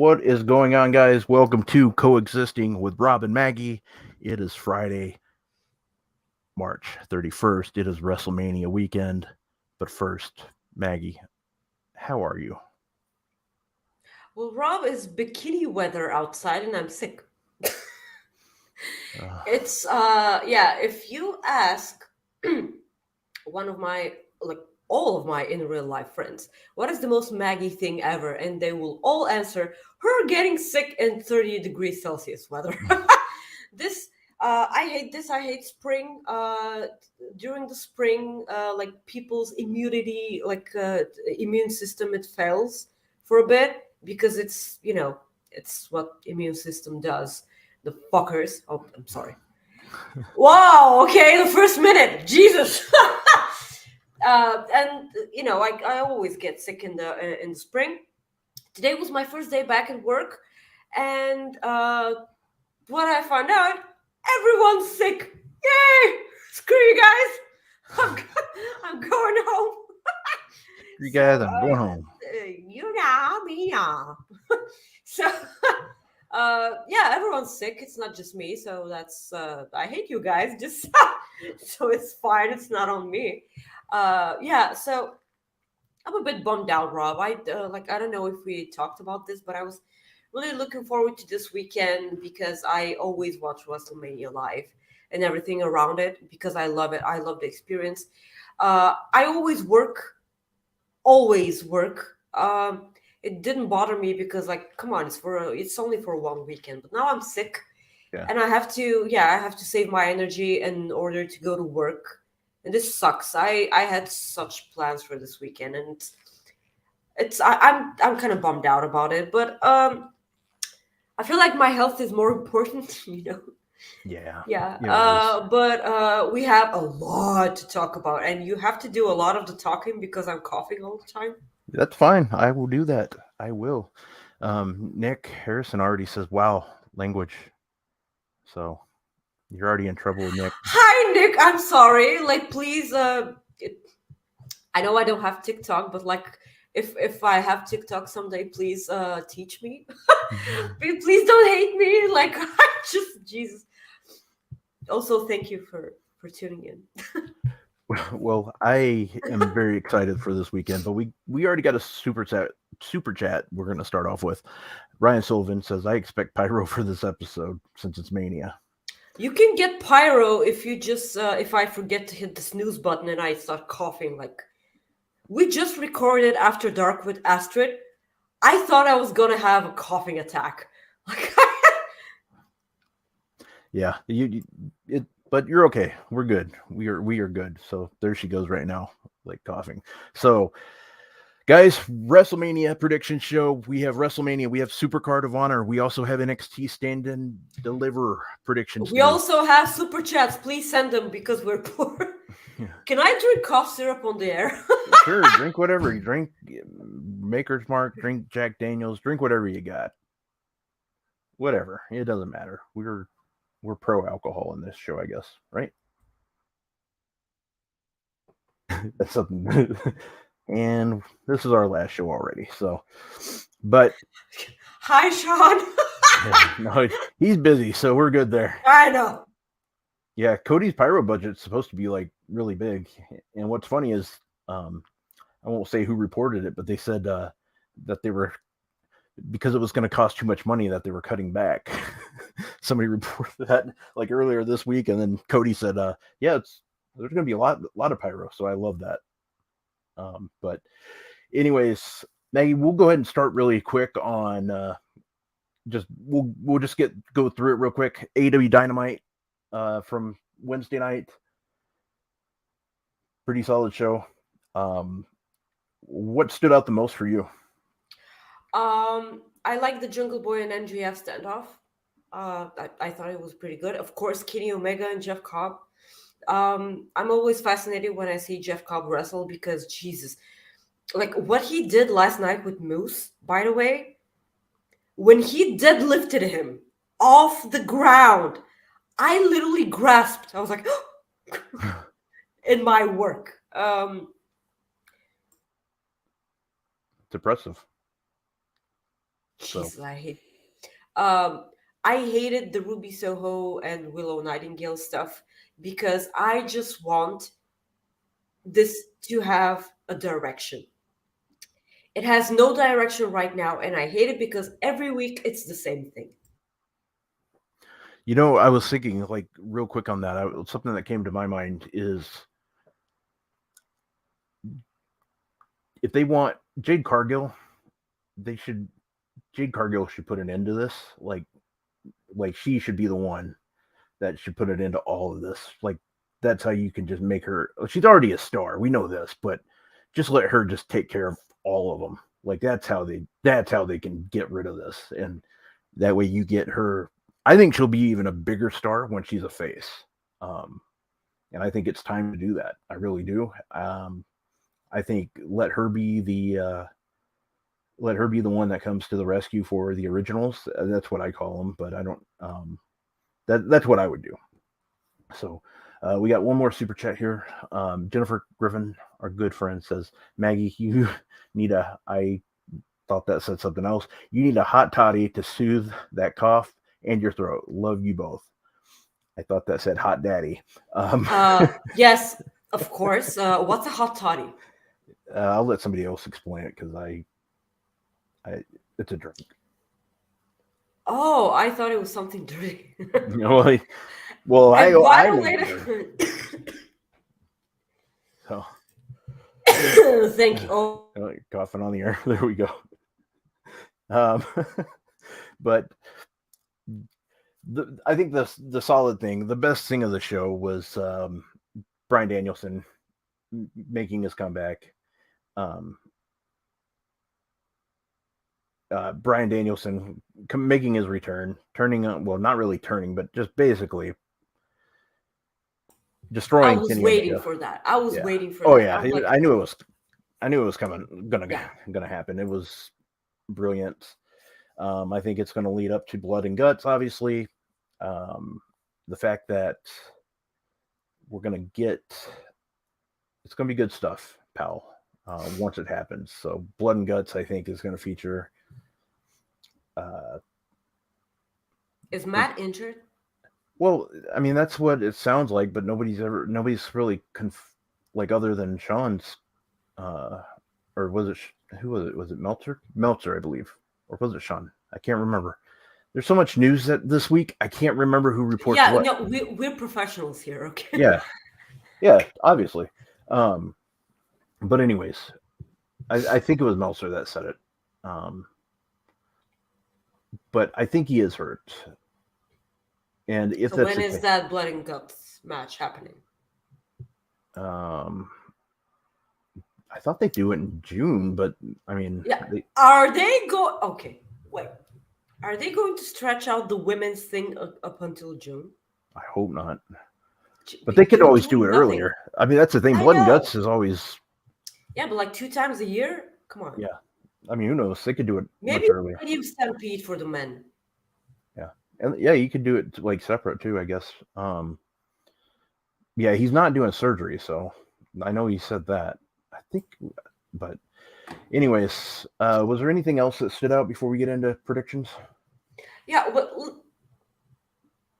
What is going on, guys? Welcome to Coexisting with Rob and Maggie. It is Friday, March 31st. It is WrestleMania weekend. But first, Maggie, how are you? Well, Rob, is bikini weather outside and I'm sick. Uh, If you ask one of my like all of my in real life friends, what is the most Maggie thing ever? And they will all answer her getting sick in 30 degrees Celsius weather. This I hate this. I hate spring. During the spring, like people's immunity, immune system, it fails for a bit because it's what immune system does. The fuckers. Oh, I'm sorry. Wow. Okay, the first minute. Jesus. And I always get sick in the spring. Today was my first day back at work, and what I found out, everyone's sick. Yay! Screw you guys. I'm, I'm going home. you So, guys, I'm going home. you know, me know. So, everyone's sick. It's not just me. So that's, I hate you guys. Just so it's fine. It's not on me. So I'm a bit bummed out, Rob. I don't know if we talked about this, but I was really looking forward to this weekend because I always watch WrestleMania live and everything around it because I love it. I love the experience. I always work. It didn't bother me because, like, come on, it's only for one weekend. But now I'm sick, Yeah. and I have to save my energy in order to go to work, and this sucks. I had such plans for this weekend, and I'm kind of bummed out about it. But I feel like my health is more important, you know. Yeah. Yeah, Yeah, it is. but we have a lot to talk about, and you have to do a lot of the talking because I'm coughing all the time. That's fine. I will do that. I will. Nick Harrison already says, wow, language. So you're already in trouble, Nick. Hi, Nick. I'm sorry. Like, please. I know I don't have TikTok, but like, if I have TikTok someday, please teach me. Please don't hate me. Like, I just Jesus. Also, thank you for tuning in. Well, I am very excited for this weekend, but we already got a super chat we're going to start off with. Ryan Sullivan says, I expect pyro for this episode since it's Mania. You can get pyro if you just if I forget to hit the snooze button and I start coughing. Like, we just recorded After Dark with Astrid. I thought I was gonna have a coughing attack. Like, Yeah, but you're okay. We're good. We are good. So there she goes right now, like coughing. So guys, WrestleMania prediction show. We have WrestleMania. We have Supercard of Honor. We also have NXT Stand and Deliver predictions we to make. also have super chats. Please send them because we're poor. Yeah. Can I drink cough syrup on the air? Sure, drink whatever you drink. Maker's Mark, drink Jack Daniels, drink whatever you got. Whatever, it doesn't matter. We're pro alcohol in this show, I guess, right? That's something. And this is our last show already. So, but Hi, Sean. yeah, no, he's busy, so we're good there. I know. Yeah, Cody's pyro budget's supposed to be like really big, and what's funny is, I won't say who reported it, but they said that they were, because it was going to cost too much money, that they were cutting back. Somebody reported that like earlier this week, and then Cody said, "Yeah, there's going to be a lot of pyro." So I love that. But anyways, Maggie, we'll go ahead and start really quick on we'll just go through it real quick. AEW Dynamite from Wednesday night, pretty solid show. What stood out the most for you? I like the Jungle Boy and MGF standoff. I thought it was pretty good. Of course, Kenny Omega and Jeff Cobb. I'm always fascinated when I see Jeff Cobb wrestle because Jesus, like what he did last night with Moose. By the way, when he deadlifted him off the ground, I literally grasped. I was like, in my work. It's impressive. Jeez, I hate. I hated the Ruby Soho and Willow Nightingale stuff because I just want this to have a direction. It has no direction right now, and I hate it because every week it's the same thing. You know, I was thinking, like, real quick on that. Something that came to my mind is if they want Jade Cargill, Jade Cargill should put an end to this. Like she should be the one that should put it into all of this. Like that's how you can just make her. She's already a star. We know this, but just let her just take care of all of them. Like that's how they can get rid of this, and that way you get her. I think she'll be even a bigger star when she's a face. And I think it's time to do that. I really do. I think let her be the one that comes to the rescue for the originals. That's what I call them, but I don't. That's what I would do. So we got one more super chat here. Jennifer Griffin, our good friend, says, Maggie, you need a. I thought that said something else. You need a hot toddy to soothe that cough and your throat. Love you both. I thought that said hot daddy. Yes, of course. What's a hot toddy? I'll let somebody else explain it because it's a drink. Oh, I thought it was something dirty. well, I know. So, thank you. Oh. Coughing on the air. There we go. But I think the solid thing, the best thing of the show was Bryan Danielson making his comeback. Bryan Danielson making his return, not really turning, but just basically destroying. I was waiting for that. I was waiting for that. Oh yeah, I knew it was gonna happen. It was brilliant. I think it's going to lead up to Blood and Guts, obviously. The fact that we're going to get, it's going to be good stuff, pal, once it happens. So Blood and Guts, I think, is going to feature. Is Matt injured? Well, I mean, that's what it sounds like, but nobody's really, other than Sean's, or was it, who was it? Was it Meltzer? Meltzer, I believe. Or was it Sean? I can't remember. There's so much news this week. I can't remember who reports what. Yeah, no, we're professionals here, okay? Yeah, obviously. But anyways, I think it was Meltzer that said it. But I think he is hurt. And if so when is that Blood and Guts match happening? I thought they do it in June, but I mean, are they going? Okay, wait. Are they going to stretch out the women's thing up until June? I hope not. But they could always do it earlier. I mean, that's the thing. Blood and Guts is always. Yeah, but like 2 times a year. Come on. Yeah, I mean, who knows? They could do it maybe much earlier. Maybe Stampede for the men. Yeah, and you could do it like separate too, I guess. Yeah, he's not doing surgery, so I know he said that. I think, but anyways, was there anything else that stood out before we get into predictions? Yeah, well,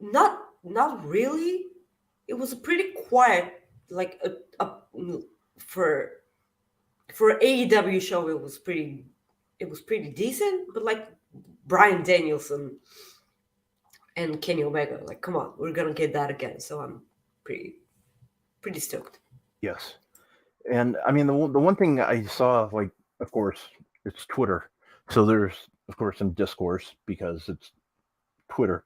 not really. It was a pretty quiet, like for AEW show. It was pretty decent, but like Bryan Danielson and Kenny Omega, like, come on, we're gonna get that again. So I'm pretty stoked. Yes. And I mean, the one thing I saw, like, of course, it's Twitter. So there's, of course, some discourse because it's Twitter.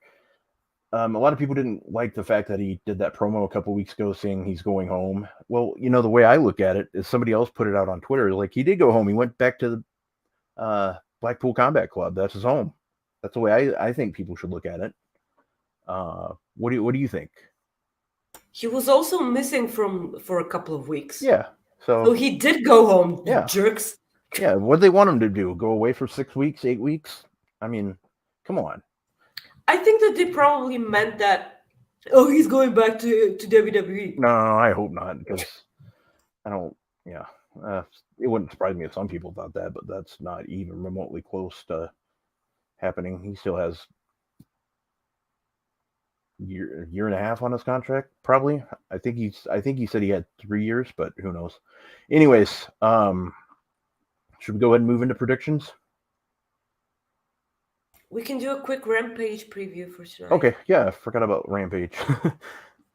A lot of people didn't like the fact that he did that promo a couple weeks ago saying he's going home. Well, the way I look at it is somebody else put it out on Twitter. Like, he did go home. He went back to the Blackpool Combat Club. That's his home. That's the way I think people should look at it. What do you think? He was also missing for a couple of weeks. Yeah. So he did go home, yeah. Jerks. Yeah, what do they want him to do? Go away for 6 weeks, 8 weeks? I mean, come on. I think that they probably meant that, he's going back to WWE. No, I hope not, because I don't, it wouldn't surprise me if some people thought that, but that's not even remotely close to happening. He still has year and a half on his contract, probably. I think he said he had 3 years, but who knows. Anyways, should we go ahead and move into predictions? We can do a quick Rampage preview for tonight. Okay, yeah, I forgot about Rampage.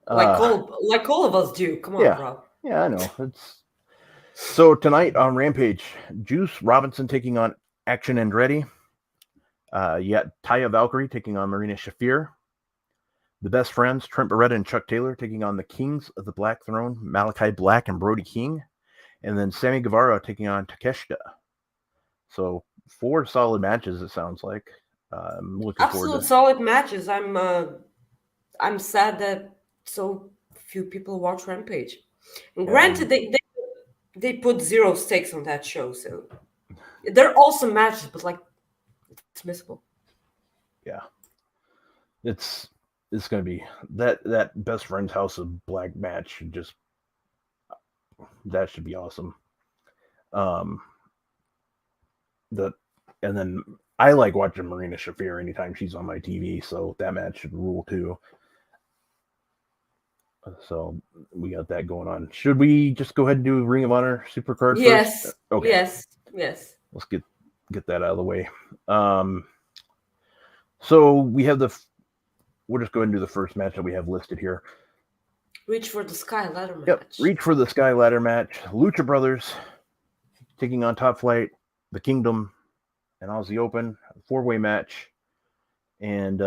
like all of us do. Come on, yeah, Rob. Yeah, I know. So tonight on Rampage, Juice Robinson taking on Action Andretti. You got Taya Valkyrie taking on Marina Shafir. The Best Friends, Trent Beretta and Chuck Taylor, taking on the Kings of the Black Throne, Malachi Black and Brody King. And then Sammy Guevara taking on Takeshita. So 4 solid matches, it sounds like. I'm looking forward to solid matches. I'm sad that so few people watch Rampage. And granted, they put 0 stakes on that show, so they're awesome matches, but like it's missable. Yeah, it's going to be that Best Friends House of Black match. That should be awesome. And then I like watching Marina Shafir anytime she's on my TV, so that match should rule too. So we got that going on. Should we just go ahead and do Ring of Honor Supercard first? Okay. Yes. Let's get that out of the way. So we have we'll just go ahead and do the first match that we have listed here. Reach for the Sky ladder match. Yep, Reach for the Sky ladder match. Lucha Brothers taking on Top Flight, The Kingdom, and Aussie Open. 4-way match. And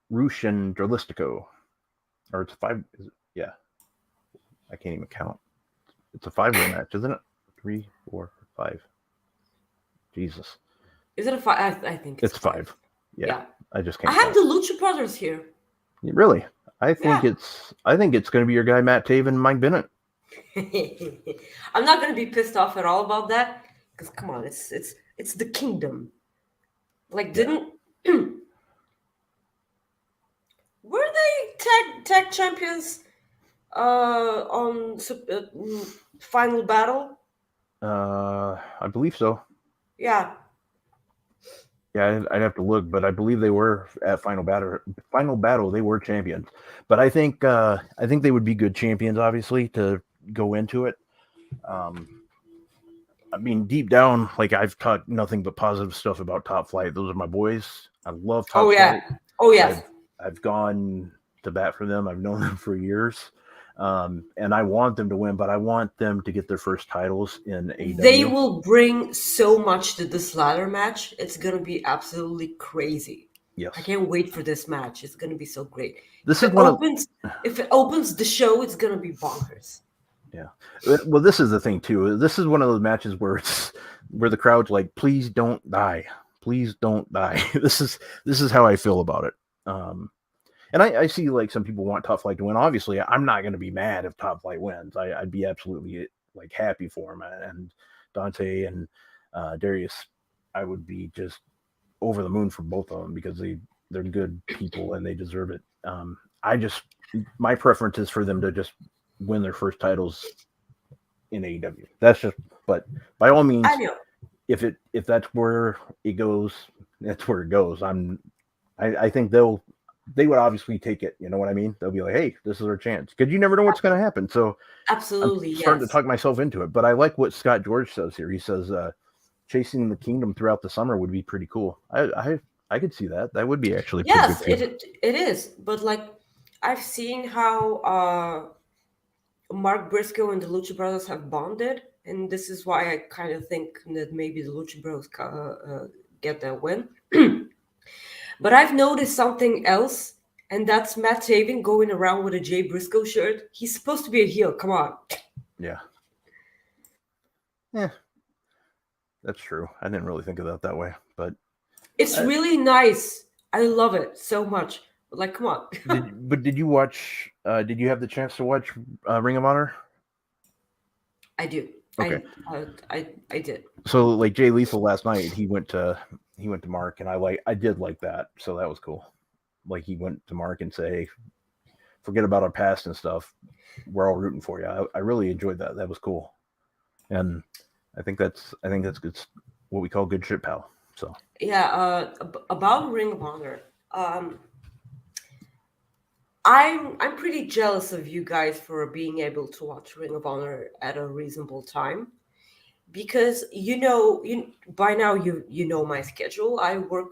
Rush and Dralistico. Or it's 5. Yeah. I can't even count. It's a 5-way match, isn't it? 3, 4, 5. Jesus. Is it a 5? I think it's 5. Yeah. I just can't. I have the Lucha Brothers here. Really? I think it's going to be your guy Matt Taven and Mike Bennett. I'm not going to be pissed off at all about that because come on, it's the Kingdom. Like were they tag champions on Final Battle? I believe so. Yeah. Yeah, I'd have to look, but I believe they were at Final Battle. They were champions, but I think they would be good champions, obviously, to go into it. I mean, deep down, like I've talked nothing but positive stuff about Top Flight. Those are my boys. I love Top Flight. Oh yeah. I've gone to bat for them. I've known them for years. And I want them to win, but I want them to get their first titles in AEW. They will bring so much to this ladder match. It's going to be absolutely crazy. Yes. I can't wait for this match. It's going to be so great. If it opens the show, it's going to be bonkers. Yeah. Well, this is the thing too. This is one of those matches where the crowd's like, please don't die. Please don't die. This is how I feel about it. And I see like some people want Top Flight to win. Obviously, I'm not going to be mad if Top Flight wins. I'd be absolutely like happy for him. And Dante and Darius, I would be just over the moon for both of them because they're good people and they deserve it. My preference is for them to just win their first titles in AEW. But by all means, if that's where it goes, that's where it goes. I think they would obviously take it. You know what I mean? They'll be like, hey, this is our chance. Because you never know what's going to happen. So absolutely, I'm starting to talk myself into it. But I like what Scott George says here. He says chasing the Kingdom throughout the summer would be pretty cool. I could see that. That would be actually pretty good. It is. But like I've seen how Mark Briscoe and the Lucha Brothers have bonded. And this is why I kind of think that maybe the Lucha Bros get that win. But I've noticed something else, and that's Matt Taven going around with a Jay Briscoe shirt. He's supposed to be a heel. Come on. Yeah. That's true. I didn't really think of that way, but it's really nice. I love it so much. Like, come on. Did you watch? Did you have the chance to watch Ring of Honor? I do. Okay. I did. So like Jay Lethal last night, he went to Mark, and I did like that. So that was cool. Like he went to Mark and say, forget about our past and stuff. We're all rooting for you. I really enjoyed that. That was cool. And I think that's good. What we call good shit, pal. So Yeah, about Ring of Honor. I'm pretty jealous of you guys for being able to watch Ring of Honor at a reasonable time because you by now you know my schedule. I work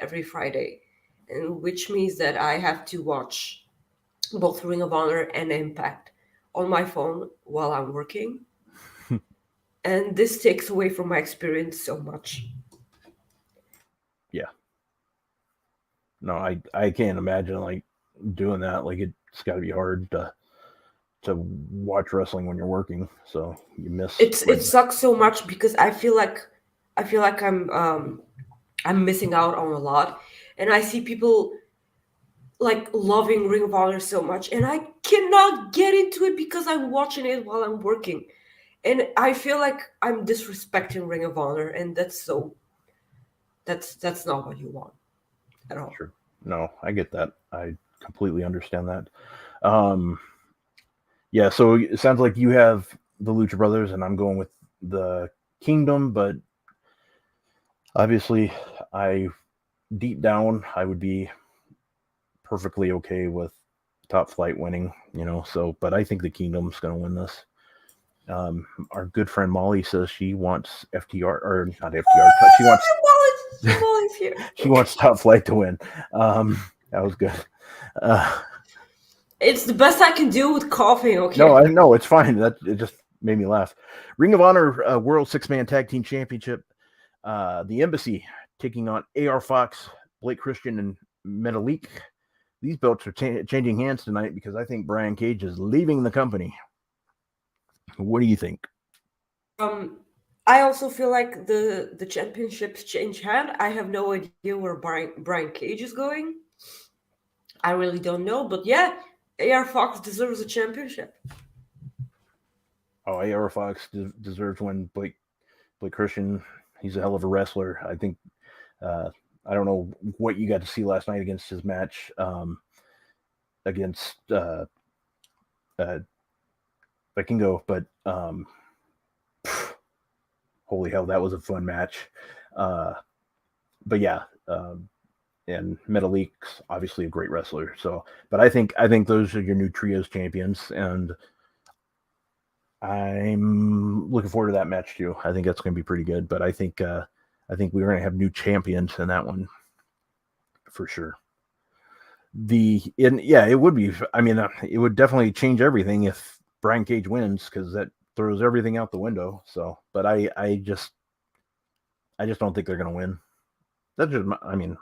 every Friday, and which means that I have to watch both Ring of Honor and Impact on my phone while I'm working, and this takes away from my experience so much. yeah, no, I can't imagine like doing that. Like it's got to be hard to watch wrestling when you're working, so you miss It like sucks so much because I feel like I'm missing out on a lot, and I see people like loving Ring of Honor so much, and I cannot get into it because I'm watching it while I'm working, and I feel like I'm disrespecting Ring of Honor, and that's not what you want at all. sure. No, I get that. I completely understand that. Um, yeah, so it sounds like you have the Lucha Brothers, and I'm going with the Kingdom, but obviously, I deep down I would be perfectly okay with Top Flight winning, So, but I think the Kingdom's going to win this. Our good friend Molly says she wants FTR or not FTR. She wants Molly's here. she wants Top Flight to win. That was good. It's the best I can do with coughing. Okay. No, I know it's fine. That it just made me laugh. Ring of Honor World 6-Man Tag Team Championship. The Embassy taking on AR Fox, Blake Christian, and Metalik. These belts are changing hands tonight because I think Brian Cage is leaving the company. What do you think? I also feel like the championships change hand. I have no idea where Brian Cage is going. I really don't know, but yeah, AR Fox deserves a championship. Oh, AR Fox deserves to win. Blake Christian, he's a hell of a wrestler. I think. I don't know what you got to see last night against his match against Vikingo, but holy hell, that was a fun match. But yeah, and Metalik's obviously a great wrestler. So, but I think those are your new trios champions, and I'm looking forward to that match too. I think that's going to be pretty good. But I think we're going to have new champions in that one for sure. It would be. I mean, it would definitely change everything if Brian Cage wins because that throws everything out the window. So, but I just don't think they're going to win. That's just, I mean,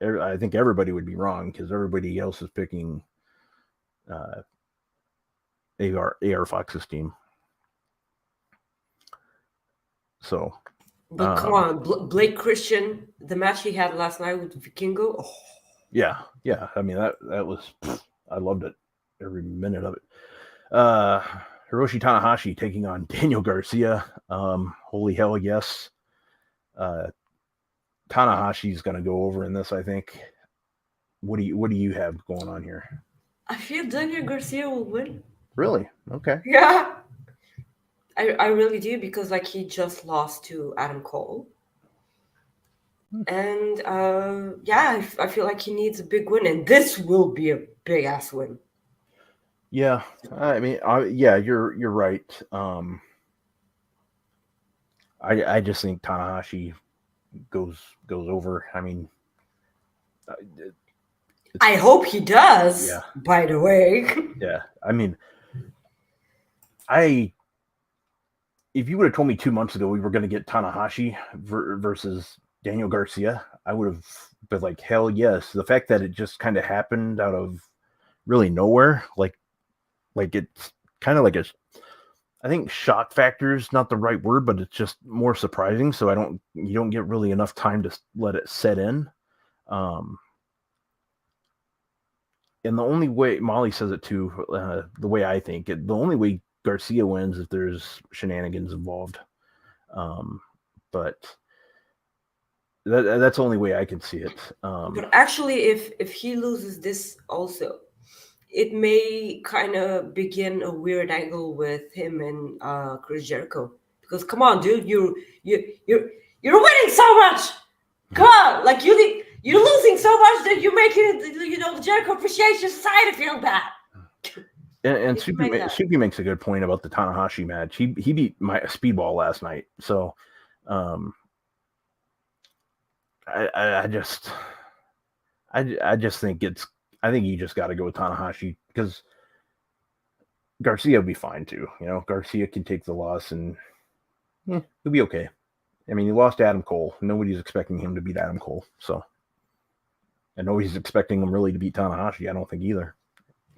I think everybody would be wrong because everybody else is picking AR Fox's team. So, but come on, Blake Christian, the match he had last night with Vikingo. Oh. Yeah. I mean that was I loved it every minute of it. Hiroshi Tanahashi taking on Daniel Garcia. Holy hell, yes. Tanahashi's going to go over in this, I think. What do you have going on here? I feel Daniel Garcia will win. Really? Okay. Yeah. I really do because like he just lost to Adam Cole. And I feel like he needs a big win, and this will be a big ass win. Yeah, I mean, you're right. I just think Tanahashi goes over. I mean, I hope he does. Yeah. By the way. Yeah, I mean, if you would have told me 2 months ago we were going to get Tanahashi versus Daniel Garcia, I would have been like, hell yes. The fact that it just kind of happened out of really nowhere, like it's kind of like I think shock factor is not the right word, but it's just more surprising. So you don't get really enough time to let it set in. And the only way Molly says it too, the way I think it, the only way Garcia wins if there's shenanigans involved. But that's the only way I can see it. But actually, if he loses this also, it may kind of begin a weird angle with him and Chris Jericho. Because come on, dude, You're winning so much. Come on, like you're losing so much that you're making the Jericho Appreciation Society feel bad. And Suki makes a good point about the Tanahashi match. He beat my Speedball last night, so I just think I think you just got to go with Tanahashi because Garcia will be fine too. Garcia can take the loss and he'll be okay. I mean, he lost to Adam Cole. Nobody's expecting him to beat Adam Cole, so and nobody's expecting him really to beat Tanahashi. I don't think either.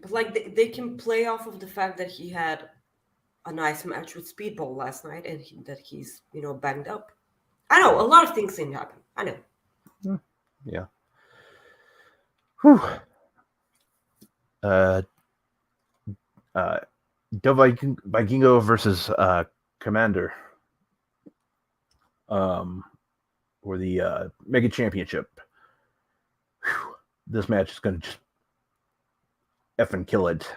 But like they can play off of the fact that he had a nice match with Speedball last night and that he's banged up. I know a lot of things can happen. I know. Yeah. Whew. Del Vikingo versus Commander. For the Mega Championship. Whew. This match is going to just effing kill it.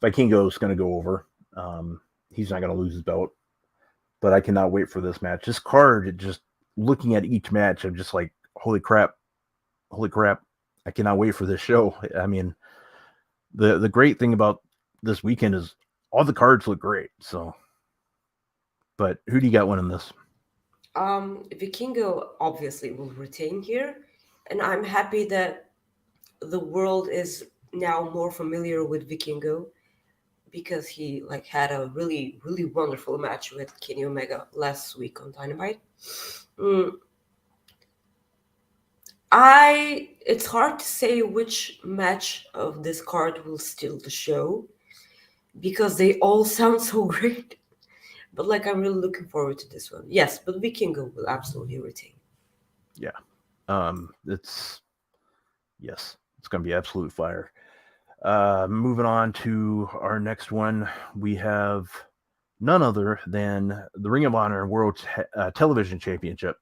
Vikingo's going to go over. He's not going to lose his belt. But I cannot wait for this match. This card, just looking at each match, I'm just like, holy crap. I cannot wait for this show. I mean, the great thing about this weekend is all the cards look great. So, but who do you got winning this? Vikingo obviously will retain here. And I'm happy that the world is now more familiar with Vikingo because he had a really, really wonderful match with Kenny Omega last week on Dynamite. It's hard to say which match of this card will steal the show because they all sound so great. But I'm really looking forward to this one. Yes, but Vikingo will absolutely retain. Yeah. It's going to be absolute fire. Moving on to our next one, we have none other than the Ring of Honor World Television Championship.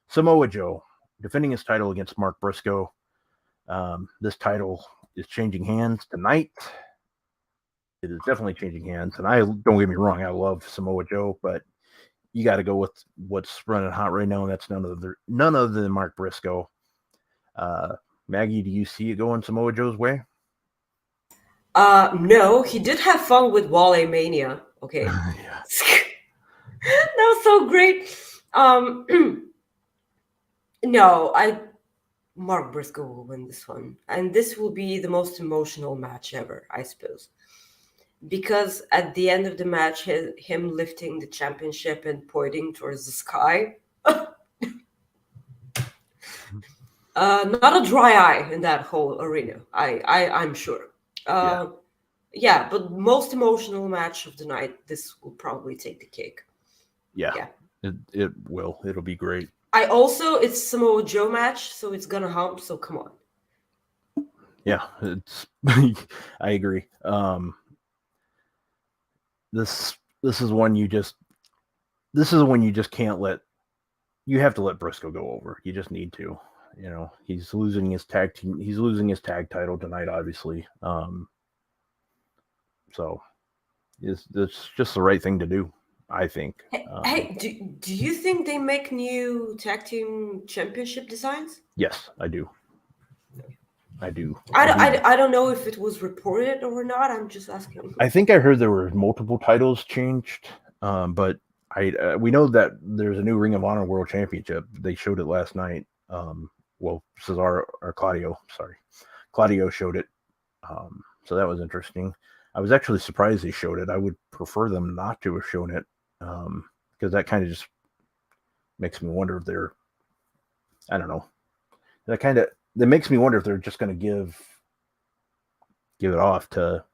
Samoa Joe defending his title against Mark Briscoe. This title is changing hands tonight. It is definitely changing hands. And don't get me wrong, I love Samoa Joe, but you got to go with what's running hot right now, and that's none other than Mark Briscoe. Maggie, do you see it going Samoa Joe's way? No, he did have fun with Wale Mania. Okay. Yeah. That was so great. No, Mark Briscoe will win this one. And this will be the most emotional match ever, I suppose. Because at the end of the match, him lifting the championship and pointing towards the sky. Not a dry eye in that whole arena, I'm sure. Yeah, but most emotional match of the night, this will probably take the cake. Yeah. It will. It'll be great. It's Samoa Joe match, so it's gonna hump, so come on. Yeah, I agree. This is one you just can't let. You have to let Briscoe go over. You just need to. He's losing his tag title tonight, obviously. So it's just the right thing to do, I think. Hey, do you think they make new tag team championship designs? Yes, I do. I do. I don't know if it was reported or not. I'm just asking. I think I heard there were multiple titles changed, but we know that there's a new Ring of Honor World Championship. They showed it last night. Cesaro or Claudio showed it. So that was interesting. I was actually surprised they showed it. I would prefer them not to have shown it because that kind of just makes me wonder if they're, I don't know. That makes me wonder if they're just going to give it off to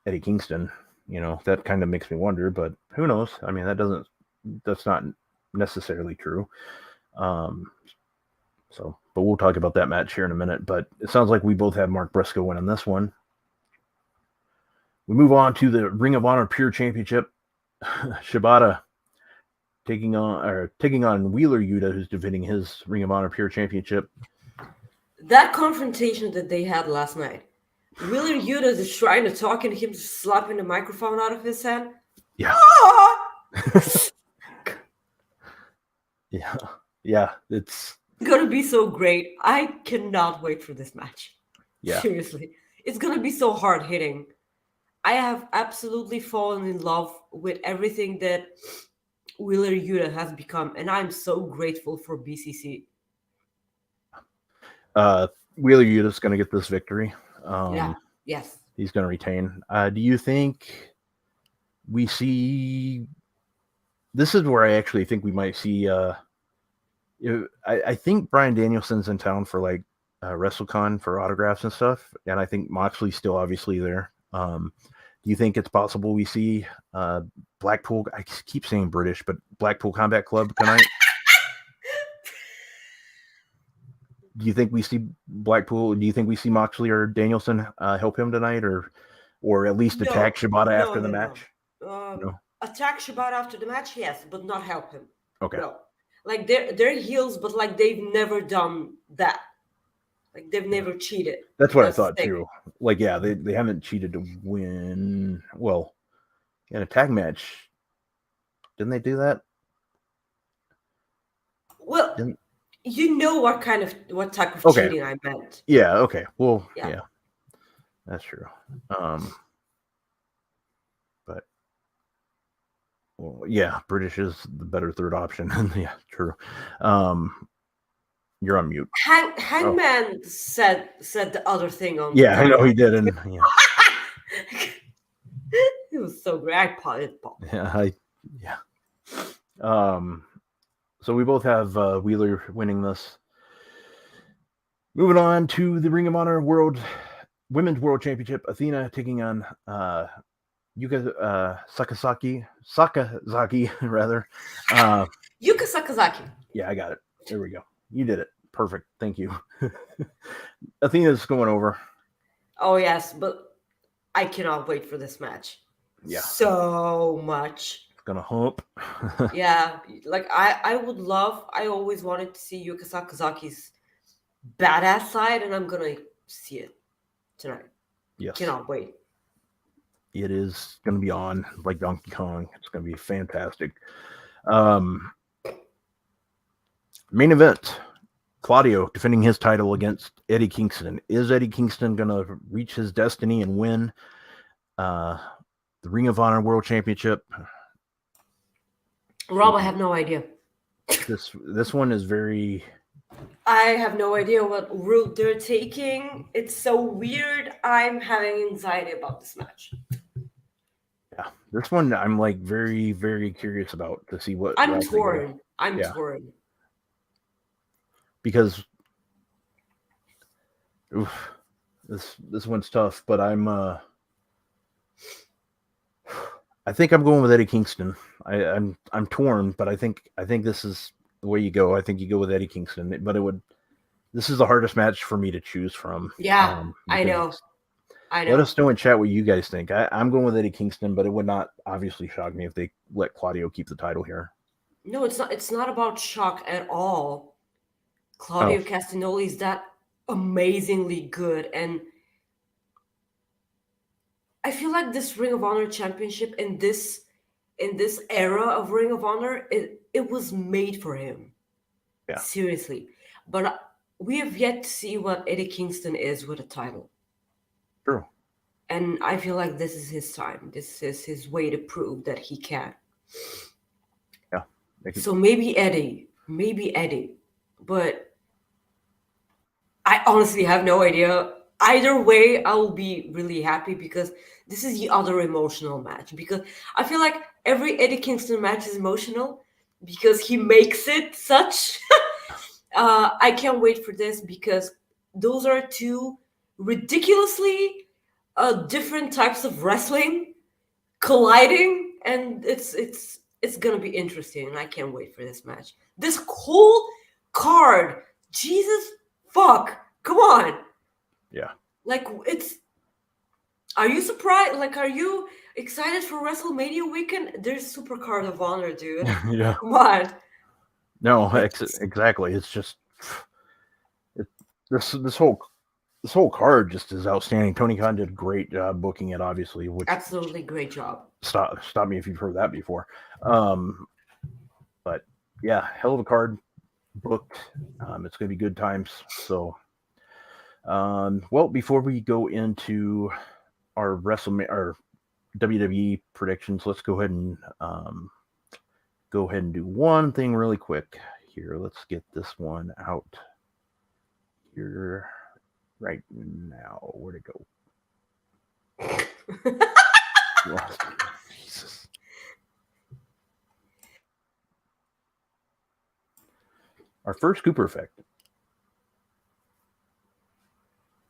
Eddie Kingston. That kind of makes me wonder, but who knows? I mean, that's not necessarily true. But we'll talk about that match here in a minute. But it sounds like we both have Mark Briscoe winning this one. We move on to the Ring of Honor Pure Championship. Shibata taking on Wheeler Yuta, who's defending his Ring of Honor Pure Championship. That confrontation that they had last night, Wheeler Yuta is trying to talk and him slapping the microphone out of his hand. Yeah. Yeah, it's gonna be so great. I cannot wait for this match. yeah. Seriously, it's gonna be so hard hitting. I have absolutely fallen in love with everything that Wheeler Yuta has become, and I'm so grateful for BCC. Wheeler Yuta's going to get this victory. Yeah, yes. He's going to retain. Do you think we see? This is where I actually think we might see. I think Bryan Danielson's in town for like WrestleCon for autographs and stuff, and I think Moxley's still obviously there. Do you think it's possible we see Blackpool? I keep saying British, but Blackpool Combat Club tonight? Do you think we see Blackpool? Do you think we see Moxley or Danielson help him tonight, or at least attack Shibata after the match? No. Attack Shibata after the match, yes, but not help him. Okay. No. Like they're heels, but like they've never done that. Like they've never cheated. That's what I thought too. Like, yeah, they haven't cheated to win. Well, in a tag match, didn't they do that? Well, you know what type of cheating I meant. Yeah. Okay. Well, yeah, that's true. But well, yeah, British is the better third option. Yeah, true. You're on mute. Hangman said the other thing on. Yeah, I know he did, and it was so great. I apologize. Yeah. So we both have Wheeler winning this. Moving on to the Ring of Honor Women's World Championship. Athena taking on Yuka Sakazaki rather. Yuka Sakazaki. Yeah, I got it. There we go. You did it. Perfect. Thank you. Athena's going over. Oh, yes, but I cannot wait for this match. Yeah. So much. It's going to hump. Yeah. Like, I always wanted to see Yuka Sakazaki's badass side, and I'm going to see it tonight. Yes. Cannot wait. It is going to be on like Donkey Kong. It's going to be fantastic. Main event. Claudio defending his title against Eddie Kingston. Is Eddie Kingston going to reach his destiny and win the Ring of Honor World Championship? Rob, I have no idea. This one is very... I have no idea what route they're taking. It's so weird. I'm having anxiety about this match. Yeah, this one I'm like very, very curious about to see what... I'm torn. I'm torn. Because this one's tough, but I'm I think I'm going with Eddie Kingston. I'm torn, but I think this is the way you go. I think you go with Eddie Kingston, but this is the hardest match for me to choose from. Yeah, I know. Let us know in chat what you guys think. I'm going with Eddie Kingston, but it would not obviously shock me if they let Claudio keep the title here. No, it's not. It's not about shock at all. Claudio Castagnoli is that amazingly good, and I feel like this Ring of Honor championship in this era of Ring of Honor, it was made for him. Yeah, seriously. But we have yet to see what Eddie Kingston is with a title. True. And I feel like this is his time. This is his way to prove that he can. Yeah. So maybe Eddie. But I honestly have no idea. Either way, I will be really happy because this is the other emotional match. Because I feel like every Eddie Kingston match is emotional because he makes it such. I can't wait for this because those are two ridiculously different types of wrestling colliding, and it's gonna be interesting, and I can't wait for this match. This whole card, Jesus fuck, come on. Yeah. Like, are you surprised? Like, are you excited for WrestleMania weekend? There's Supercard of Honor, dude. Yeah. Come on. No, exactly. It's just this whole card just is outstanding. Tony Khan did a great job booking it, obviously. Absolutely great job. Stop me if you've heard that before. But yeah, hell of a card booked. It's going to be good times. So, well, before we go into our WrestleMania, our WWE predictions, let's go ahead and do one thing really quick here. Let's get this one out here right now. Where'd it go? Jesus. Our first Cooper effect.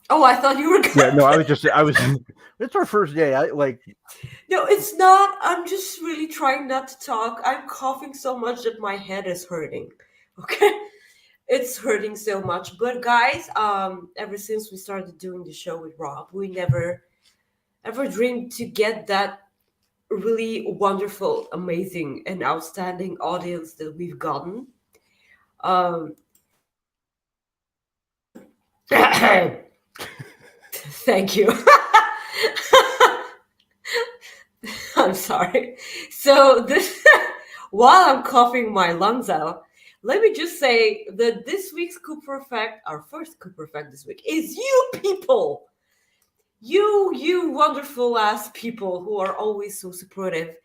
Oh, I thought you were going Yeah, no, I was it's our first day. No, it's not. I'm just really trying not to talk. I'm coughing so much that my head is hurting. Okay? It's hurting so much. But guys, ever since we started doing the show with Rob, we never ever dreamed to get that really wonderful, amazing, and outstanding audience that we've gotten. Um, thank you. I'm sorry. So this, while I'm coughing my lungs out, let me just say that this week's Cooper Effect, our first Cooper Effect this week, is you people. You wonderful ass people who are always so supportive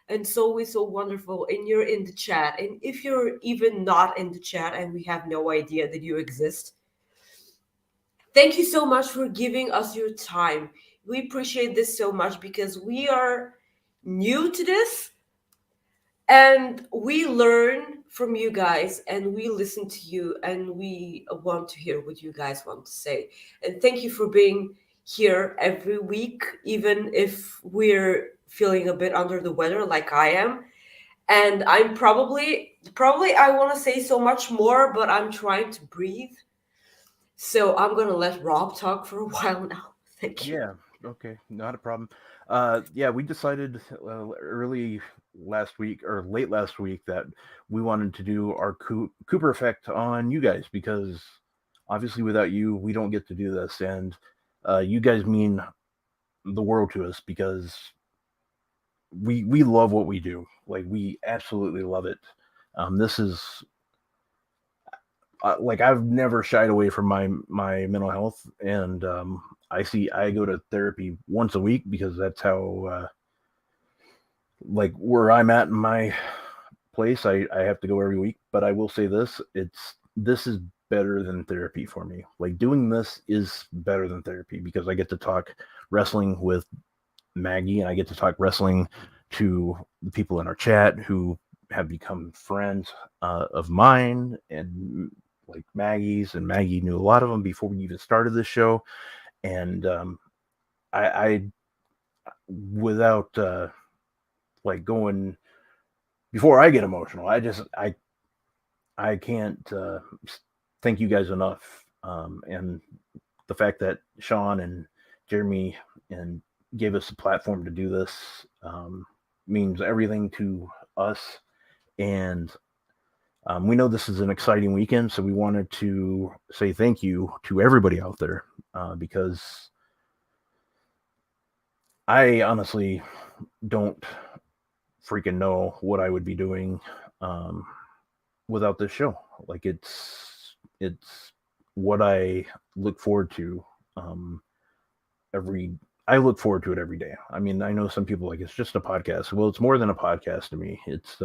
and so always so wonderful, and you're in the chat. And if you're even not in the chat and we have no idea that you exist, thank you so much for giving us your time. We appreciate this so much because we are new to this and we learn from you guys and we listen to you and we want to hear what you guys want to say. And thank you for being here every week, even if we're feeling a bit under the weather like I am. And I'm probably I want to say so much more, but I'm trying to breathe. So I'm going to let Rob talk for a while now. Thank you. Yeah, okay, not a problem. Yeah, we decided early last week or late last week that we wanted to do our Cooper effect on you guys because obviously without you, we don't get to do this, and you guys mean the world to us because we love what we do. Like we absolutely love it. This is like I've never shied away from my mental health, and I go to therapy once a week because that's how like where I'm at in my place. I have to go every week, but I will say this is better than therapy for me. Like doing this is better than therapy because I get to talk wrestling with Maggie and I get to talk wrestling to the people in our chat who have become friends of mine and like Maggie's, and Maggie knew a lot of them before we even started this show. And I without like going before I get emotional, I can't thank you guys enough. And the fact that Sean and Jeremy and gave us a platform to do this means everything to us. And we know this is an exciting weekend, so we wanted to say thank you to everybody out there because I honestly don't freaking know what I would be doing without this show. Like it's what I look forward to I look forward to it every day. I mean, I know some people like it's just a podcast. Well, it's more than a podcast to me. It's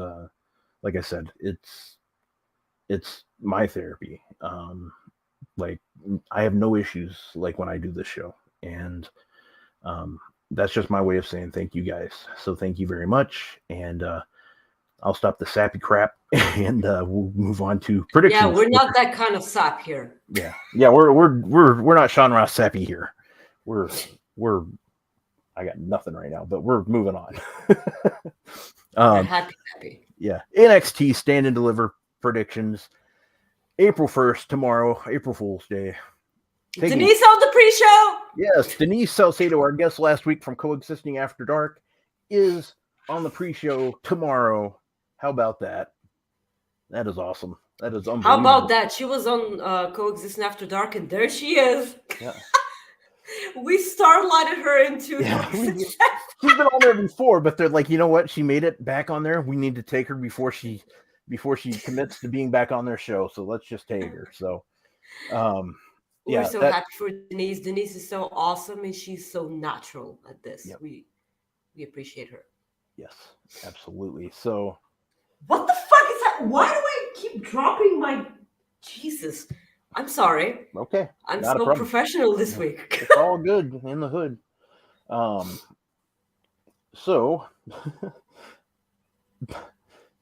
like I said, it's my therapy. Like I have no issues like when I do this show, and that's just my way of saying thank you guys. So thank you very much, and I'll stop the sappy crap and we'll move on to predictions. Yeah, we're not that kind of sap here. Yeah, we're not Sean Ross sappy here. We're I got nothing right now, but we're moving on. Happy. Yeah, NXT Stand and Deliver predictions. April 1st, tomorrow, April Fool's Day. Denise on the pre-show. Yes, Denise Salcedo, our guest last week from Coexisting After Dark, is on the pre-show tomorrow. How about that? That is awesome. That is unbelievable. How about that? She was on Coexisting After Dark, and there she is. Yeah. We starlighted her into. Yeah, she's been on there before, but they're like, you know what? She made it back on there. We need to take her before she before she commits to being back on their show. So let's just tag her. So, We're yeah, so that, happy for Denise. Denise is so awesome and she's so natural at this. yep, We appreciate her. yes, absolutely. So, What the fuck is that? Why do I keep dropping my Jesus? I'm sorry. okay, I'm not a so problem. professional this week. It's all good in the hood. So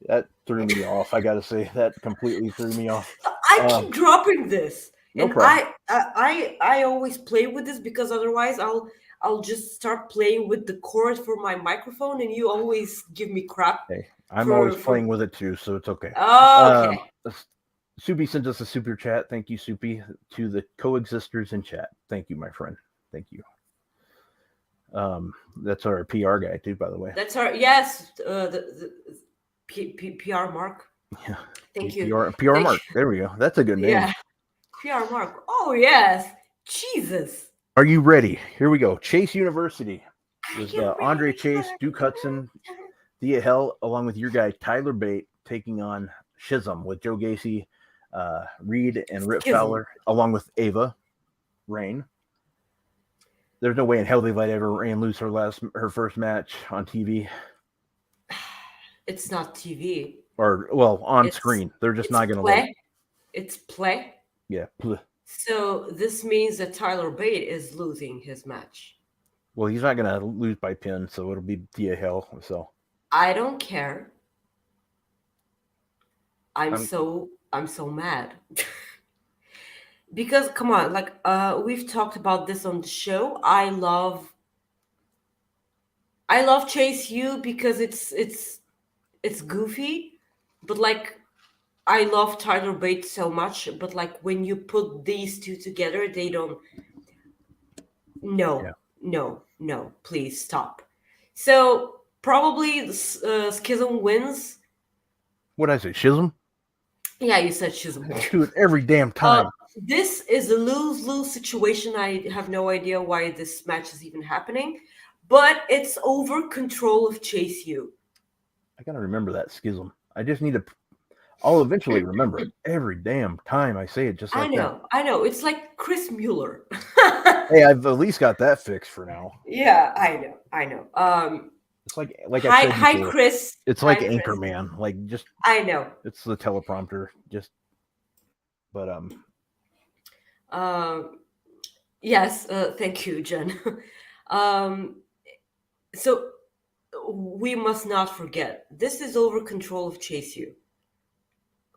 that threw me off. I gotta say that completely threw me off. I keep dropping this, No and problem. I always play with this because otherwise I'll just start playing with the cord for my microphone, and you always give me crap. Hey, I'm always for playing with it too, so it's okay. Okay. Soupy sent us a super chat. Thank you, Soupy, to the coexisters in chat. Thank you, my friend. Thank you. That's our PR guy too, by the way. That's our yes. The PR Mark. Yeah. Thank you. PR Thank Mark. you. There we go. That's a good name. Yeah. PR Mark. Oh yes. Jesus. Are you ready? Here we go. Chase University with You Andre ready Chase, for Duke the Hudson, time? Thea Hell, along with your guy Tyler Bate, taking on Schism with Joe Gacy, Reed, and Rip Schism. Fowler, along with Ava Rain. There's no way in hell they let Ava Rain lose her first match on TV. It's not TV. Or, well, on It's- screen. They're just It's not going to play. let. It's play. Yeah. So this means that Tyler Bate is losing his match. Well, he's not going to lose by pin, so it'll be Thea Hell. So I don't care. I'm so mad. Because come on, like we've talked about this on the show. I love Chase U because it's goofy, but like I love Tyler Bate so much, but like when you put these two together, they don't. No, Yeah. no, please stop. So probably Schism wins. what did I say? Schism? Yeah, you said Schism. Do it every damn time. This is a lose-lose situation. I have no idea why this match is even happening, but it's over control of Chase U. I got to remember that Schism. I just need to. I'll eventually remember it every damn time I say it, just like that. I know. It's like Chris Mueller. Hey, I've at least got that fixed for now. Yeah, I know. It's like Hi, I said hi, before. Chris. It's Hi, like Chris. Anchorman. Like just I know. it's the teleprompter. Just but Yes. Thank you, Jen. So we must not forget this is over control of Chase U.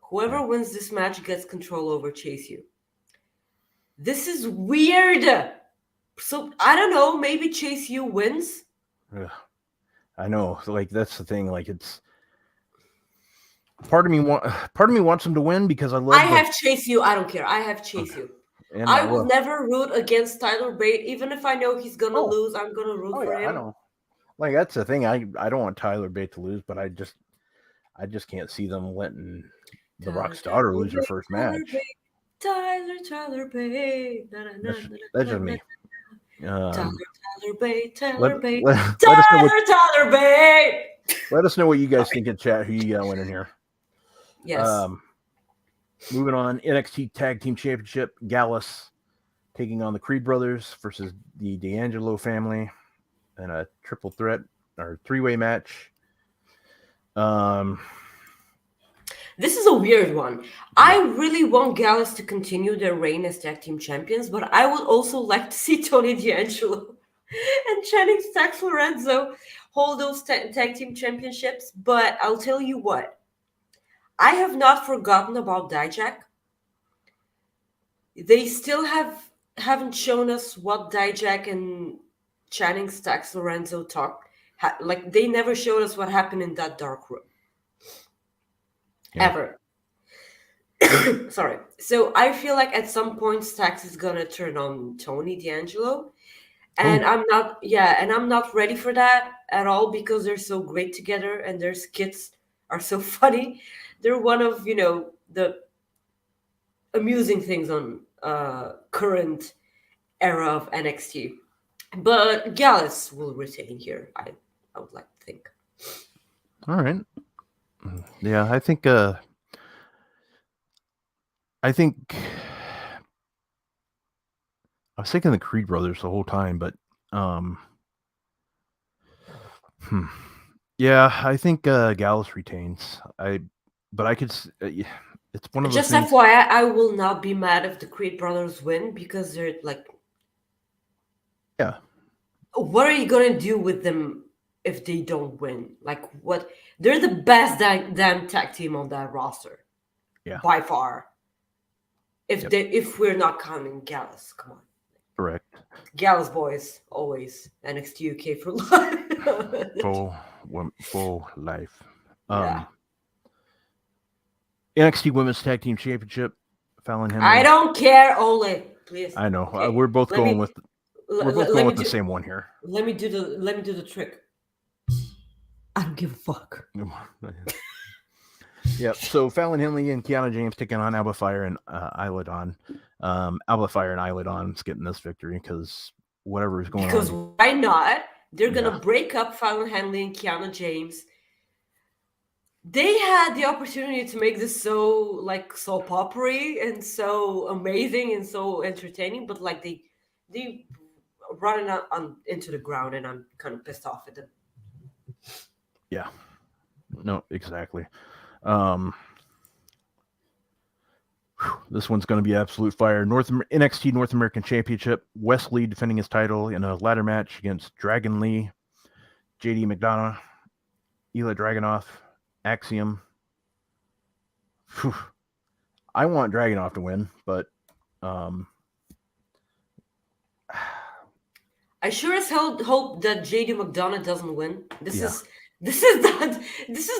Whoever Yeah. wins this match gets control over Chase U. This is weird. So I don't know. Maybe Chase U wins. I know. Like that's the thing. Like it's part of me wants him to win because I love. I have Chase U. I don't care. I have Chase U. And I will never root against Tyler Bate, even if I know he's gonna lose. I'm gonna root for him. I know. Like that's the thing. I don't want Tyler Bate to lose, but I just can't see them letting the Rock's daughter lose her first match. Tyler Bate. That's just me. Tyler Bate. Tyler Bate. Let us know what you guys think in chat. Who you got winning here? Yes. Moving on, NXT Tag Team Championship, Gallus taking on the Creed Brothers versus the D'Angelo family in a triple threat or three-way match. This is a weird one. I really want Gallus to continue their reign as tag team champions, but I would also like to see Tony D'Angelo and Channing Stacks Lorenzo hold those tag team championships. But I'll tell you what, I have not forgotten about Dijak. They still haven't shown us what Dijak and Channing Stacks Lorenzo talk. Like they never showed us what happened in that dark room. Yeah. Ever. Sorry. So I feel like at some point Stacks is gonna turn on Tony D'Angelo. And I'm not ready for that at all because they're so great together and their skits are so funny. They're one of, the amusing things on current era of NXT. But Gallus will retain here, I would like to think. All right. Yeah, I think I was thinking the Creed brothers the whole time, but hmm. Yeah, I think Gallus retains. But I could. Yeah, it's one of those Just things. FYI, I will not be mad if the Creed brothers win because they're like, Yeah, what are you gonna do with them if they don't win? Like, what? They're the best damn tag team on that roster yeah, by far. yep, If we're not counting Gallus, come on, correct. Gallus boys always NXT UK for life. Full life. Yeah, Um, NXT Women's Tag Team Championship. Fallon I Henley. don't care, Ole. Please, I know. okay. We're both Let going me with. We're both let going me with the do same one here. let me do the trick. I don't give a fuck. Yep. So Fallon Henley and Kiana James taking on Alba Fire and Isla Dawn. Alba Fire and Isla Dawn's getting this victory because whatever is going Because on. why not? They're Yeah. gonna break up Fallon Henley and Kiana James. They had the opportunity to make this so like soap opera and so amazing and so entertaining, but like they run it on into the ground, and I'm kind of pissed off at them. Yeah. No, exactly. This one's going to be absolute fire. NXT North American Championship. Wesley defending his title in a ladder match against Dragon Lee, JD McDonough, Ilya Dragunov, Axiom. Whew. I want Dragunov to win, but I sure as hell hope that JD McDonough doesn't win. This yeah. is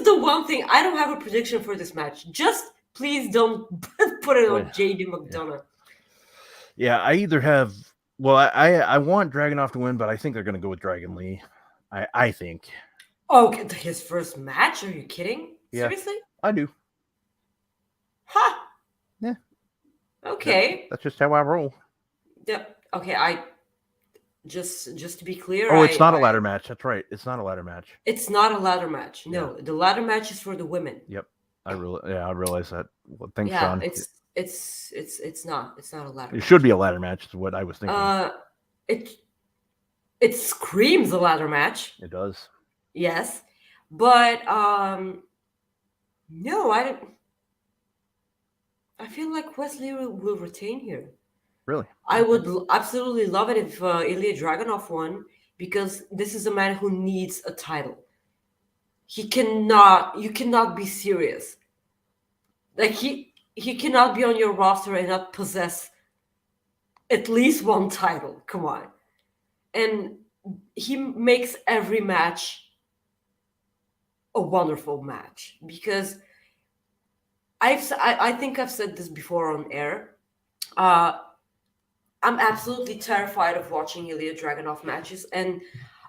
the one thing I don't have a prediction for this match. Just please don't put it on JD McDonough. Yeah, I either have. Well, I want Dragunov to win, but I think they're going to go with Dragon Lee. I think. Okay, his first match? Are you kidding? Yeah, Seriously? I do. Huh. Yeah. Okay. That's just how I roll. Yeah. Okay. I just to be clear. Oh, it's not a ladder match. That's right. It's not a ladder match. It's not a ladder match. No, the ladder match is for the women. Yep. I realize that. Well, thanks, Yeah, Sean. it's not a ladder. It should be a ladder match. Is what I was thinking. It screams a ladder match. It does. Yes, but no, I feel like Wesley will retain here. Really? I would absolutely love it if Ilya Dragunov won, because this is a man who needs a title. You cannot be serious. Like he cannot be on your roster and not possess at least one title. Come on. And he makes every match a wonderful match, because I think I've said this before on air. I'm absolutely terrified of watching Ilya Dragunov matches, and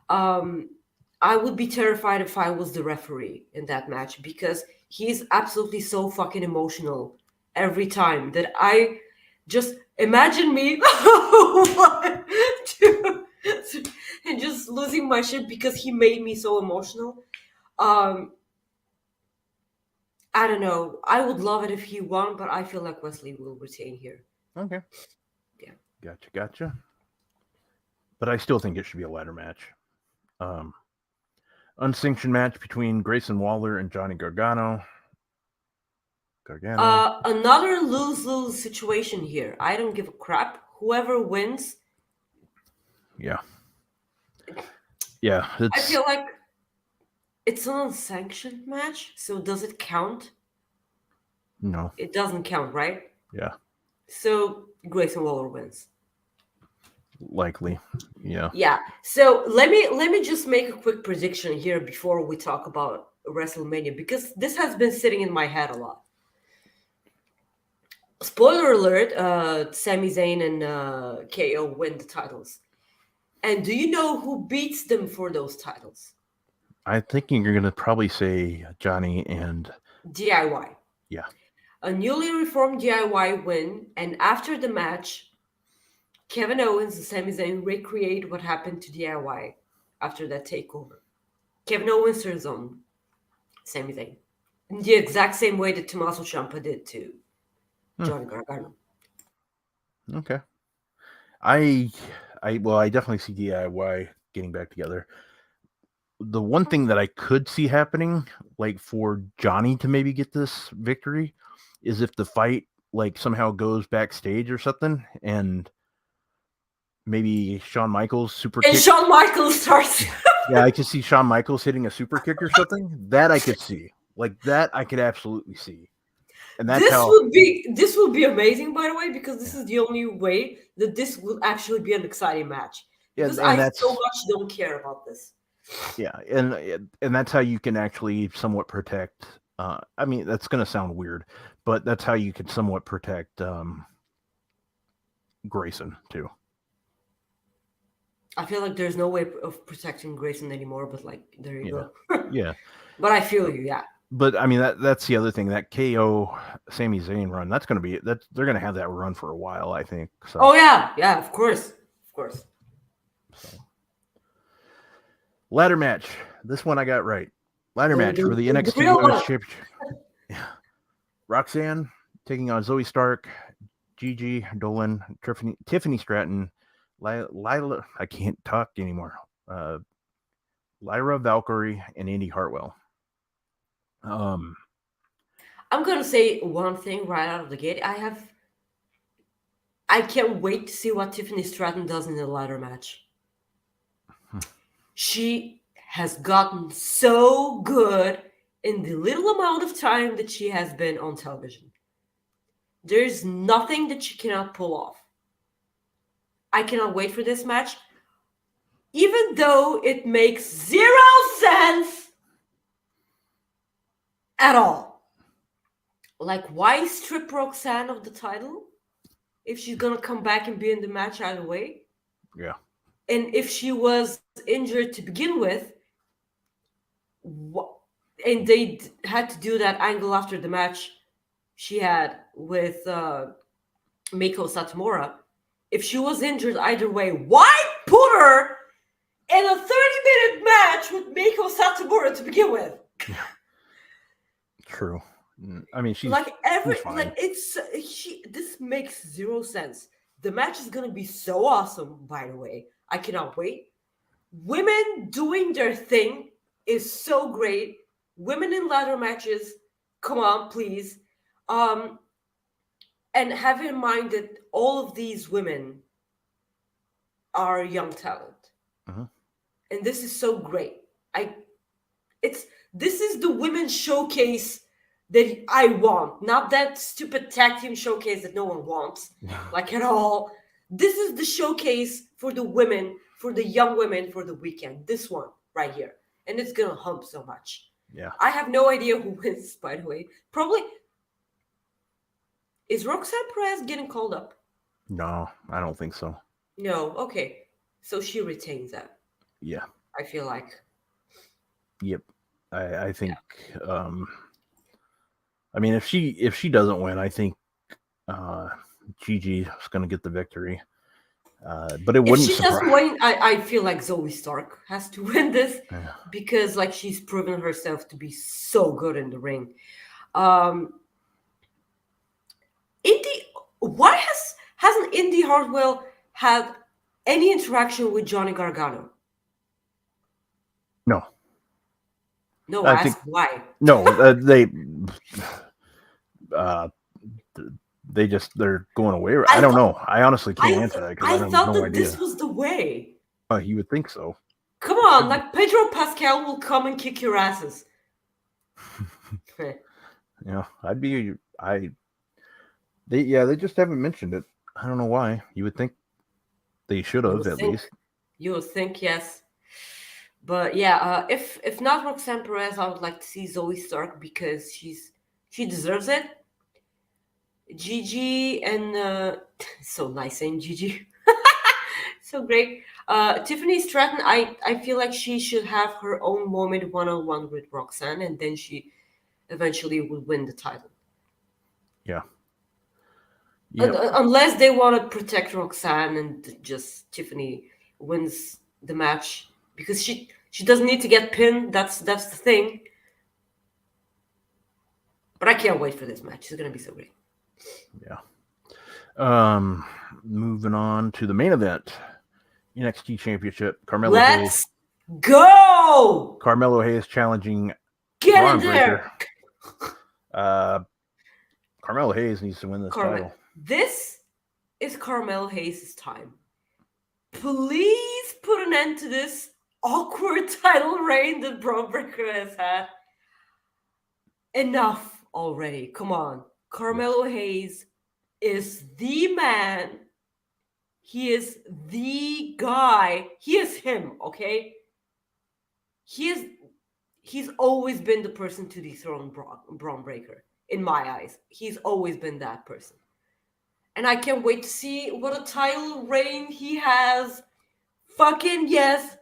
I would be terrified if I was the referee in that match, because he's absolutely so fucking emotional every time that I just imagine me and just losing my shit because he made me so emotional. I don't know. I would love it if he won, but I feel like Wesley will retain here. Okay. Yeah. Gotcha. But I still think it should be a ladder match. Unsanctioned match between Grayson Waller and Johnny Gargano. Another lose-lose situation here. I don't give a crap. Whoever wins. Yeah. I feel like it's an unsanctioned match, so does it count? No. It doesn't count, right? Yeah. So Grayson Waller wins. Likely. Yeah. Yeah. So let me just make a quick prediction here before we talk about WrestleMania, because this has been sitting in my head a lot. Spoiler alert, Sami Zayn and KO win the titles. And do you know who beats them for those titles? I'm thinking you're going to probably say Johnny and DIY. Yeah. A newly reformed DIY win, and after the match, Kevin Owens and Sami Zayn recreate what happened to DIY after that takeover. Kevin Owens turns on Sami Zayn. The exact same way that Tommaso Ciampa did to Johnny Gargano. Okay. I definitely see DIY getting back together. The one thing that I could see happening, like for Johnny to maybe get this victory, is if the fight like somehow goes backstage or something, and maybe Shawn Michaels super And kick. Shawn Michaels starts. Yeah, I could see Shawn Michaels hitting a super kick or something. That I could see. Like that I could absolutely see. And that's This how would be amazing, by the way, because this is the only way that this will actually be an exciting match. Because and I that's so much don't care about this. yeah, and that's how you can actually somewhat protect I mean that's going to sound weird, but that's how you can somewhat protect Grayson too. I feel like there's no way of protecting Grayson anymore, but like there you go. Yeah. But I feel you, yeah. But I mean that's the other thing, that KO Sami Zayn run, that's going to be that they're going to have that run for a while, I think. So Oh yeah, of course. so. Ladder match. This one I got right. Ladder match for the NXT real Women's one. Championship. Yeah. Roxanne taking on Zoe Stark, Gigi Dolan, Tiffany Stratton, Lila. I can't talk anymore. Lyra Valkyrie and Indy Hartwell. I'm gonna say one thing right out of the gate. I can't wait to see what Tiffany Stratton does in the ladder match. She has gotten so good in the little amount of time that she has been on television. There's nothing that she cannot pull off. I cannot wait for this match, even though it makes 0 sense at all. Like, why strip Roxanne of the title if she's gonna come back and be in the match either way? Yeah. And if she was injured to begin with, and they had to do that angle after the match she had with Meiko Satomura, if she was injured either way, why put her in a 30-minute match with Meiko Satomura to begin with? True. I mean, she's like she's fine. like this makes 0 sense. The match is gonna be so awesome, by the way. I cannot wait. Women doing their thing is so great. Women in ladder matches, come on, please. And have in mind that all of these women are young talent. Uh-huh. And this is so great. This is the women's showcase that I want, not that stupid tag team showcase that no one wants, like at all. This is the showcase for the women, for the young women for the weekend. This one right here. And it's going to hump so much. Yeah. I have no idea who wins, by the way. Probably. Is Roxanne Perez getting called up? No, I don't think so. No. Okay. So she retains that. Yeah. I feel like. Yep. I think I mean if she doesn't win, I think Gigi is going to get the victory. But it wouldn't if she doesn't win, I feel like Zoe Stark has to win this because like she's proven herself to be so good in the ring. Why hasn't Indy Hartwell had any interaction with Johnny Gargano? No. No, ask why. No, they're going away. I don't know. I honestly can't answer that because I have thought no that idea. This was the way. You would think so. Come on, like Pedro Pascal will come and kick your asses. Yeah, they just haven't mentioned it. I don't know why. You would think they should have at least. You would think, yes. But yeah, if not Roxanne Perez, I would like to see Zoe Stark because she deserves it. Gigi and so nice saying Gigi. So great. Tiffany Stratton, I feel like she should have her own moment one-on-one with Roxanne, and then she eventually will win the title. Yeah. Unless they want to protect Roxanne and just Tiffany wins the match because she doesn't need to get pinned. That's the thing. But I can't wait for this match. It's gonna be so great. Yeah. Moving on to the main event, NXT Championship. Carmelo Let's go! Carmelo Hayes challenging Get Braun in there! Breaker. Carmelo Hayes needs to win this title. This is Carmelo Hayes' time. Please put an end to this awkward title reign that Braun Breaker has had. Enough already. Come on. Carmelo Hayes is the man. He is the guy. He is him, okay? He's always been the person to dethrone Braun Breaker. In my eyes, he's always been that person. And I can't wait to see what a title reign he has. Fucking yes.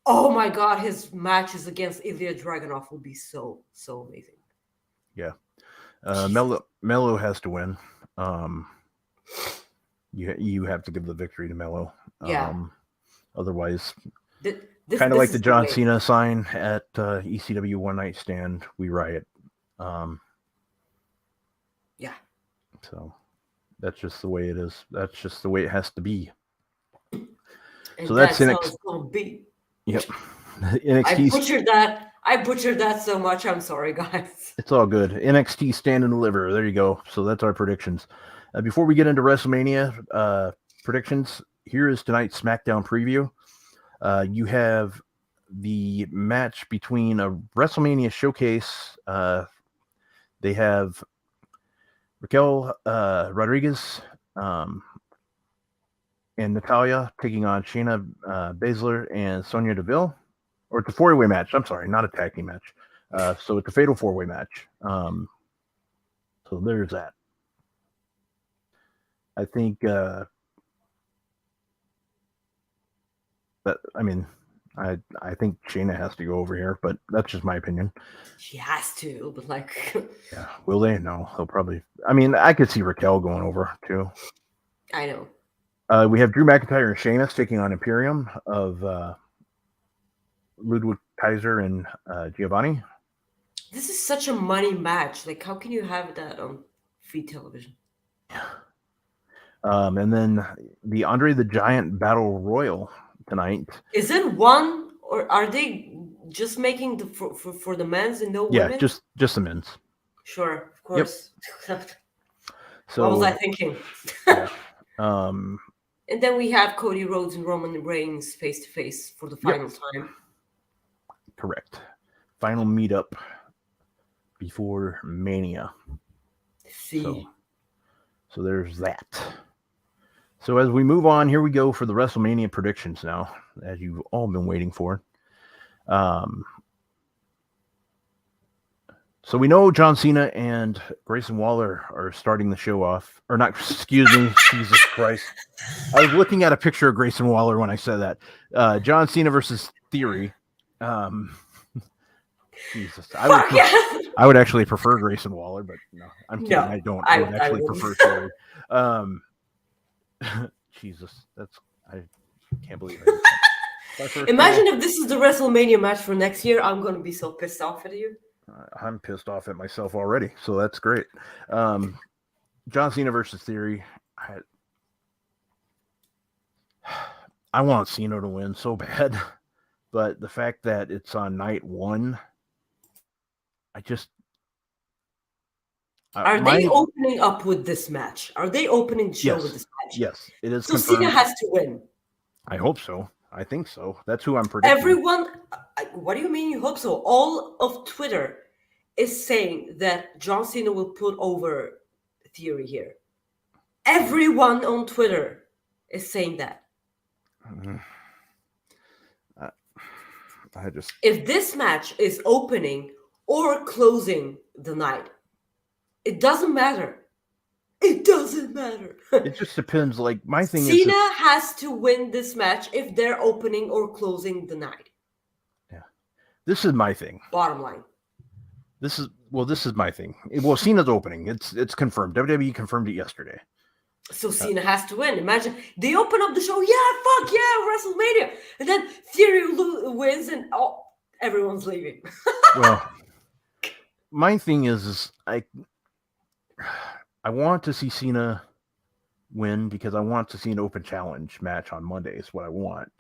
Oh my god, his matches against Ilya Dragunov will be so amazing. Yeah. Melo has to win. You have to give the victory to Melo. Yeah. Otherwise, kind of like the John Cena sign at ECW One Night Stand, we riot. Yeah. So that's just the way it is. That's just the way it has to be. And so that's how it's gonna be. Yep. NXT. I butchered that so much. I'm sorry, guys. It's all good. NXT Stand and Deliver. There you go. So that's our predictions. Before we get into WrestleMania predictions, here is tonight's SmackDown preview. You have the match between a WrestleMania showcase. They have Raquel Rodriguez and Natalia taking on Shayna Baszler and Sonya Deville. Or it's a four-way match. I'm sorry, not a tag team match. So it's a fatal four-way match. So there's that. I think I think Shayna has to go over here, but that's just my opinion. She has to, but like yeah, will they? No, they'll probably. I mean, I could see Raquel going over too. I know. We have Drew McIntyre and Sheamus taking on Imperium of Ludwig Kaiser and Giovanni. This is such a money match. Like, how can you have that on free television? Yeah. And then the Andre the Giant Battle Royal tonight. Is it one, or are they just making the for the men's and no women? Yeah, just the men's. Sure, of course. Yep. So what was I thinking? Yeah. And then we have Cody Rhodes and Roman Reigns face to face for the final time. Correct. Final meetup before Mania. See. So there's that. So as we move on, here we go for the WrestleMania predictions now, as you've all been waiting for. So we know John Cena and Grayson Waller are starting the show off. Or not, excuse me, Jesus Christ. I was looking at a picture of Grayson Waller when I said that. John Cena versus Theory. Jesus. I would actually prefer Grayson Waller, but no, I'm kidding. I don't. I would actually prefer Theory. Jesus, I can't believe it. Imagine if this is the WrestleMania match for next year. I'm going to be so pissed off at you. I'm pissed off at myself already, so that's great. John Cena versus Theory. I want Cena to win so bad, but the fact that it's on night one, Are they opening up with this match? Are they opening the show with this match? Yes, it is. So confirmed. Cena has to win. I hope so. I think so. That's who I'm predicting. Everyone, what do you mean you hope so? All of Twitter is saying that John Cena will put over Theory here. Everyone on Twitter is saying that. If this match is opening or closing the night, it doesn't matter. It doesn't matter. It just depends. Like, my thing is Cena has to win this match if they're opening or closing the night. Yeah. This is my thing. Bottom line. This is my thing. Well, Cena's opening. It's confirmed. WWE confirmed it yesterday. So Cena has to win. Imagine they open up the show. Yeah, fuck yeah, WrestleMania. And then Theory wins and everyone's leaving. Well, my thing is I want to see Cena win because I want to see an open challenge match on Monday. Is what I want.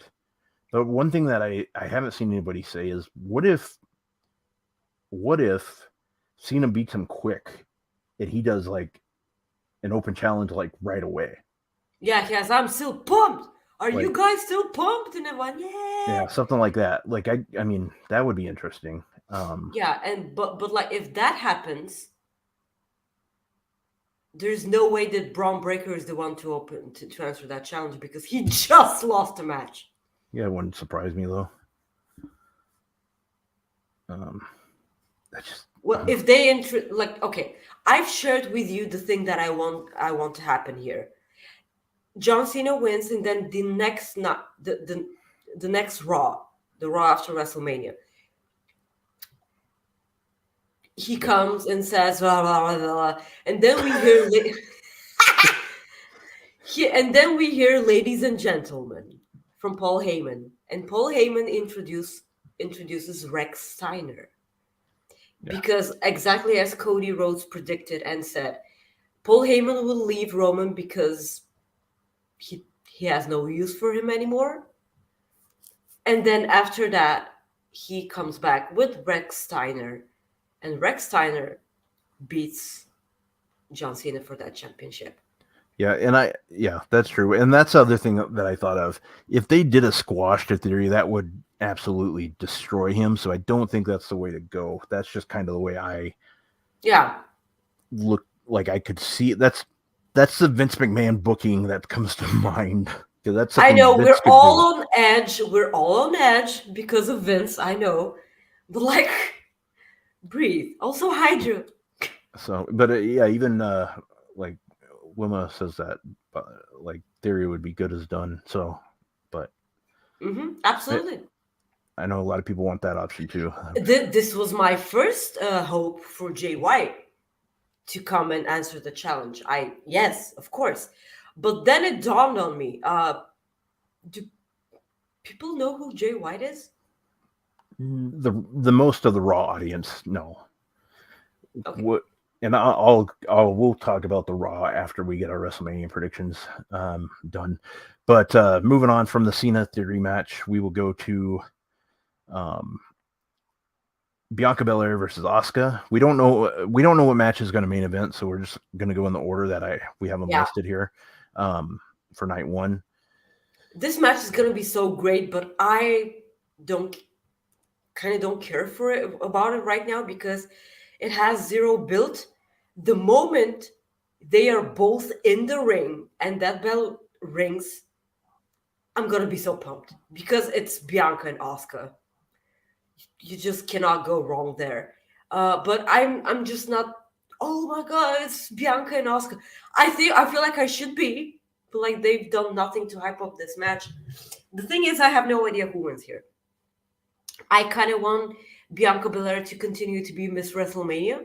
But one thing that I haven't seen anybody say is what if Cena beats him quick and he does like an open challenge like right away? Yeah, yes, I'm still pumped. Are you Like guys still pumped? And everyone, yeah. yeah, something like that. Like I mean that would be interesting. Yeah, and but like if that happens, there's no way that Braun Breaker is the one to to answer that challenge because he just lost a match. Yeah, it wouldn't surprise me though. Um, that just Well, if they like, okay, I've shared with you the thing that I want to happen here. John Cena wins, and then the next not the next Raw, the Raw after WrestleMania, he comes and says blah blah blah, blah and then we hear and then we hear "Ladies and Gentlemen" from Paul Heyman, and Paul Heyman introduces Rex Steiner yeah. because exactly as Cody Rhodes predicted and said, Paul Heyman will leave Roman because he has no use for him anymore. And then after that, he comes back with Rex Steiner, and Rex Steiner beats John Cena for that championship. Yeah, and yeah, that's true. And that's the other thing that I thought of. If they did a squash to Theory, that would absolutely destroy him. So I don't think that's the way to go. That's just kind of the way I Yeah, look like I could see it. That's the Vince McMahon booking that comes to mind. Because that's I something know Vince we're could do. all on edge. We're all on edge because of Vince. I know, but like, breathe. Also, Hydra. So, but yeah, even like Wilma says that like Theory would be good as done. So, but I, Absolutely. I know a lot of people want that option too. This was my first hope for Jay White to come and answer the challenge. Yes, of course, but then it dawned on me. Do people know who Jay White is? The most of the Raw audience, no. Okay. What and we'll talk about the Raw after we get our WrestleMania predictions done. But moving on from the Cena Theory match, we will go to um, Bianca Belair versus Asuka. We don't know what match is going to main event, so we're just going to go in the order that we have them Yeah. listed here for night one. This match is gonna be so great, but I don't don't care for it about it right now because it has zero build. The moment they are both in the ring and that bell rings, I'm gonna be so pumped because it's Bianca and Asuka. You just cannot go wrong there. But I'm just not. Oh my god, it's Bianca and Asuka. I feel like I should be, but like they've done nothing to hype up this match. The thing is, I have no idea who wins here. I kind of want Bianca Belair to continue to be Miss WrestleMania,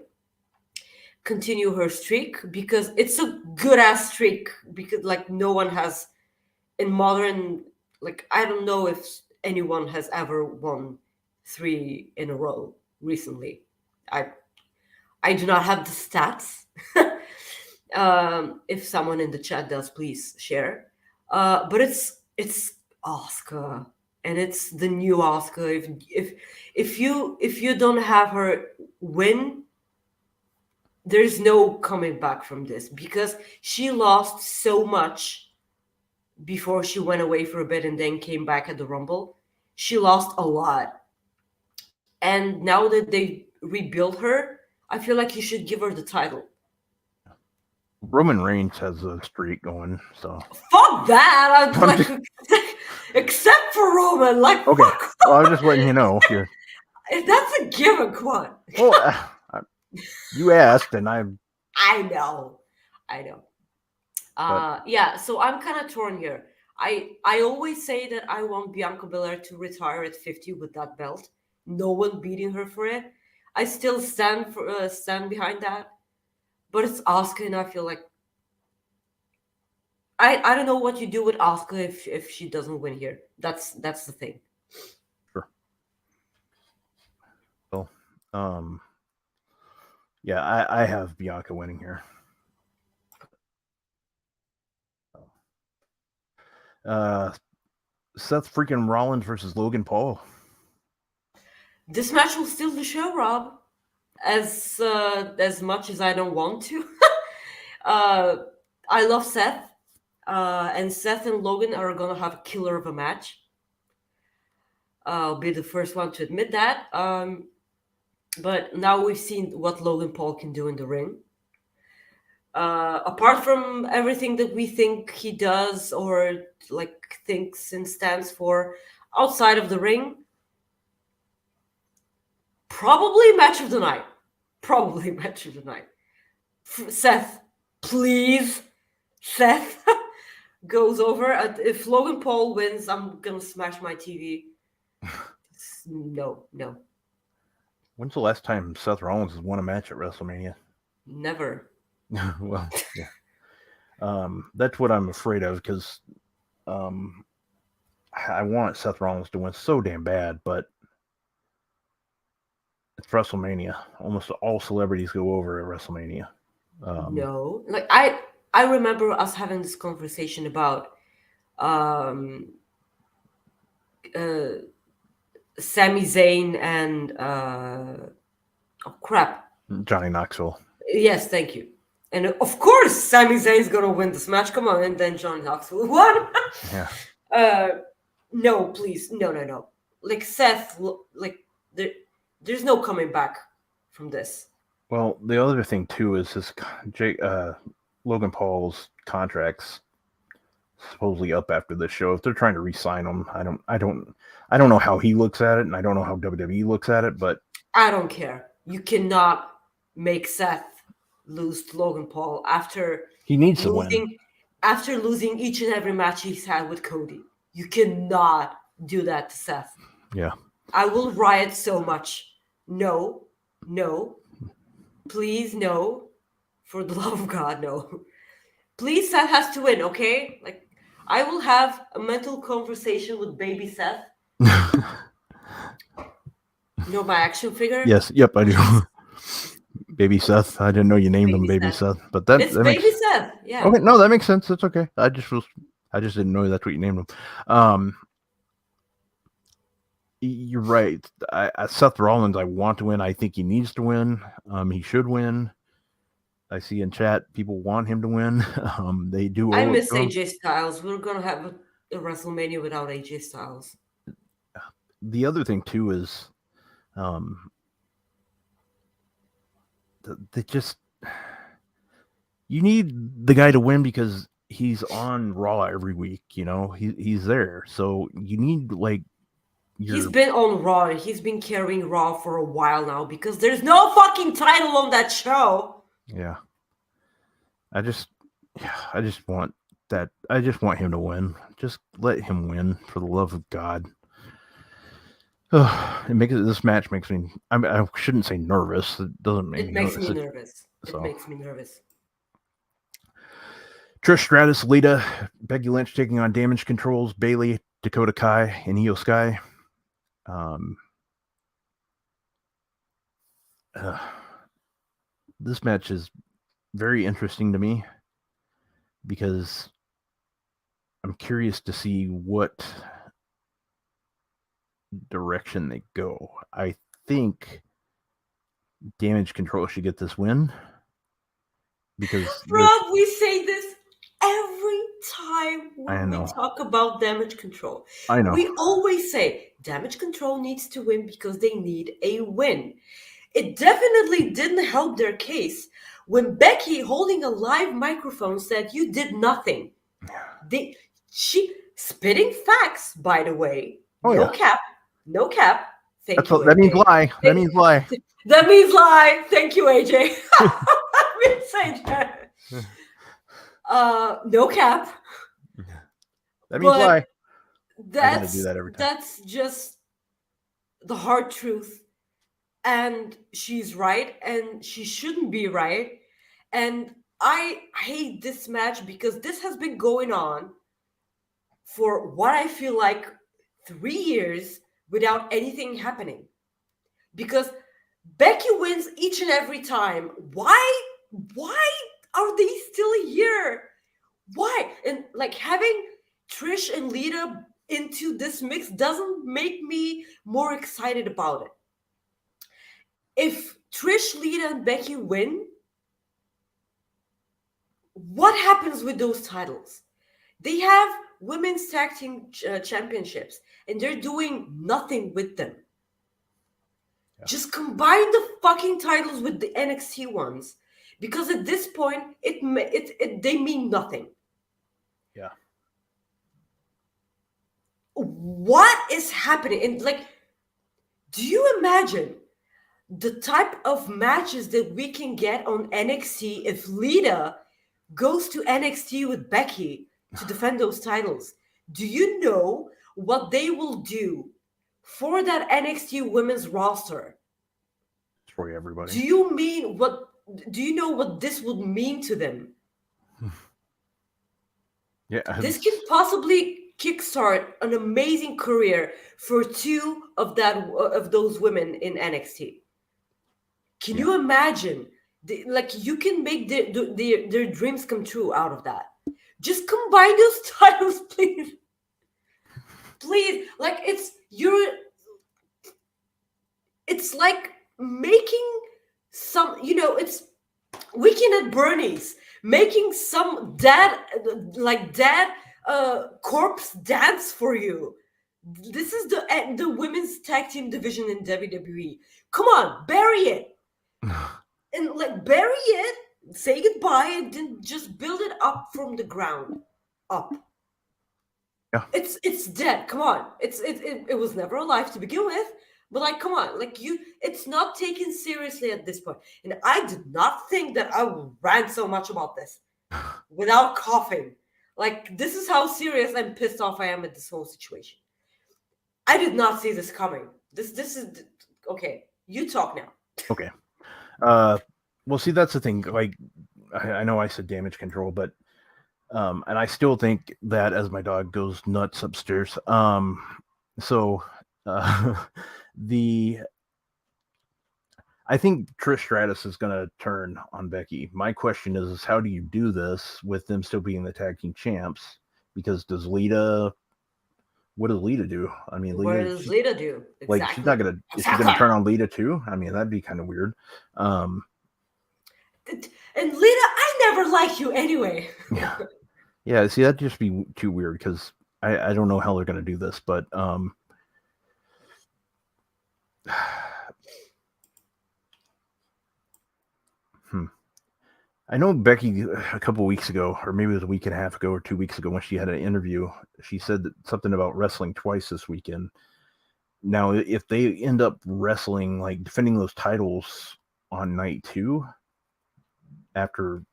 continue her streak because it's a good ass streak. Because like no one has in modern, like I don't know if anyone has ever won 3 in a row recently. I I do not have the stats. If someone in the chat does, please share. But it's Oscar, and it's the new Oscar. If you don't have her win, there's no coming back from this because she lost so much before she went away for a bit and then came back at the Rumble. She lost a lot, and now that they rebuilt her, I feel like you should give her the title. Roman Reigns has a streak going, so Fuck that! I'm I'm like, just except for Roman, like, okay. fuck Well, I off. was just letting you know here. That's a given, come on. Well, you asked, and I know. I know. but Yeah, so I'm kind of torn here. I always say that I want Bianca Belair to retire at 50 with that belt. No one beating her for it. I still stand behind that. But it's Asuka, and I feel like I don't know what you do with Asuka if she doesn't win here. That's the thing. sure. Well, um, Yeah, I have Bianca winning here. Seth freaking Rollins versus Logan Paul. This match will steal the show, Rob. As much as I don't want to. I love Seth. And Seth and Logan are gonna have a killer of a match. I'll be the first one to admit that. But now we've seen what Logan Paul can do in the ring. Apart from everything that we think he does or like thinks and stands for outside of the ring, probably match of the night. Probably match of the night. Seth, please. Seth goes over. If Logan Paul wins, I'm gonna smash my TV. No. When's the last time Seth Rollins has won a match at WrestleMania? Never. Well, yeah. That's what I'm afraid of because I want Seth Rollins to win so damn bad, but it's WrestleMania. Almost all celebrities go over at WrestleMania. No, like I remember us having this conversation about Sami Zayn and oh crap, Johnny Knoxville. Yes, thank you. And of course, Sami Zayn's gonna win this match. Come on, and then Johnny Knoxville won. Yeah. No, please, no. Like Seth, like there's no coming back from this. Well, the other thing too is his Logan Paul's contract's supposedly up after this show. If they're trying to re-sign him, I don't know how he looks at it, and I don't know how WWE looks at it, but I don't care. You cannot make Seth lose to Logan Paul after he needs to win. After losing each and every match he's had with Cody. You cannot do that to Seth. Yeah. I will riot so much. No. Please, no. For the love of God, no. Please, Seth has to win, okay? Like, I will have a mental conversation with baby Seth. You know my action figure? Yes, yep, I do. Baby Seth. I didn't know you named him Baby Seth, but it's Baby Seth. Yeah. Okay, no, that makes sense. It's okay. I just didn't know that's what you named him. You're right. Seth Rollins, I want to win. I think he needs to win. He should win. I see in chat people want him to win. They do. I miss AJ Styles. We're gonna have a WrestleMania without AJ Styles. The other thing too is, they just, you need the guy to win because he's on Raw every week. You know, he's there, so you need he's been on Raw and he's been carrying Raw for a while now because there's no fucking title on that show. Yeah. I just want that. I just want him to win. Just let him win for the love of God. This match makes me. I shouldn't say nervous. It doesn't make me nervous. It makes me nervous. Trish Stratus, Lita, Becky Lynch taking on Damage Controls, Bayley, Dakota Kai, and Io Sky. This match is very interesting to me because I'm curious to see what direction they go. I think Damage Control should get this win because Rob, we say this every time when we talk about Damage Control. I know. We always say Damage Control needs to win because they need a win. It definitely didn't help their case when Becky, holding a live microphone, said you did nothing. She spitting facts, by the way. No cap. Thank you. That means lie. That means lie. That means lie. Thank you, AJ. No cap. That means lie. That's just the hard truth. And she's right, and she shouldn't be right. And I hate this match because this has been going on for what I feel like 3 years without anything happening. Because Becky wins each and every time. Why are they still here? Why? And like having Trish and Lita into this mix doesn't make me more excited about it. If Trish, Lita, and Becky win, what happens with those titles? They have women's tag team championships, and they're doing nothing with them. Yeah. Just combine the fucking titles with the NXT ones, because at this point, they mean nothing. Yeah. What is happening? And like, do you imagine the type of matches that we can get on NXT if Lita goes to NXT with Becky to defend those titles? Do you know what they will do for that NXT women's roster? For everybody. Do you know what this would mean to them? Yeah. This could possibly kickstart an amazing career for two of those women in NXT. Can you imagine? You can make their dreams come true out of that. Just combine those titles, please. Please, like it's like making some, it's Weekend at Bernie's, making some dad corpse dance for you. This is the women's tag team division in WWE. Come on, bury it. And like bury it, say goodbye, and then just build it up from the ground up. Yeah. It's dead. Come on. It was never alive to begin with. But like, come on, it's not taken seriously at this point. And I did not think that I would rant so much about this without coughing. Like, this is how serious and pissed off I am at this whole situation. I did not see this coming. This is okay. You talk now. Okay. Well, see, that's the thing. Like, I know I said damage control, but and I still think that as my dog goes nuts upstairs. I think Trish Stratus is going to turn on Becky. My question is how do you do this with them still being the tag team champs? Because what does Lita do? I mean, what does Lita do? Exactly. Like, she's not gonna. Is she gonna turn on Lita too? I mean, that'd be kind of weird. And Lita, I never liked you anyway. Yeah. See, that'd just be too weird because I don't know how they're gonna do this, but I know Becky a couple weeks ago, or maybe it was a week and a half ago or 2 weeks ago when she had an interview, she said something about wrestling twice this weekend. Now, if they end up wrestling, like defending those titles on night 2 after...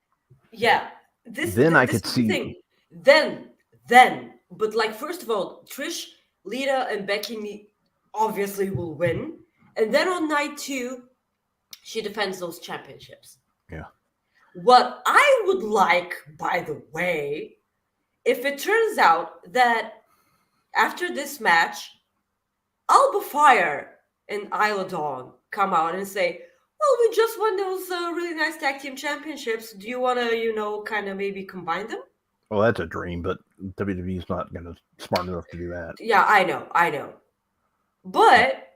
Yeah. I could see... Thing. But like, first of all, Trish, Lita, and Becky obviously will win. And then on night 2, she defends those championships. Yeah. What I would like, by the way, if it turns out that after this match, Alba Fire and Isla Dawn come out and say, well, we just won those really nice tag team championships. Do you want to, kind of maybe combine them? Well, that's a dream, but WWE's not going to smart enough to do that. Yeah, I know. But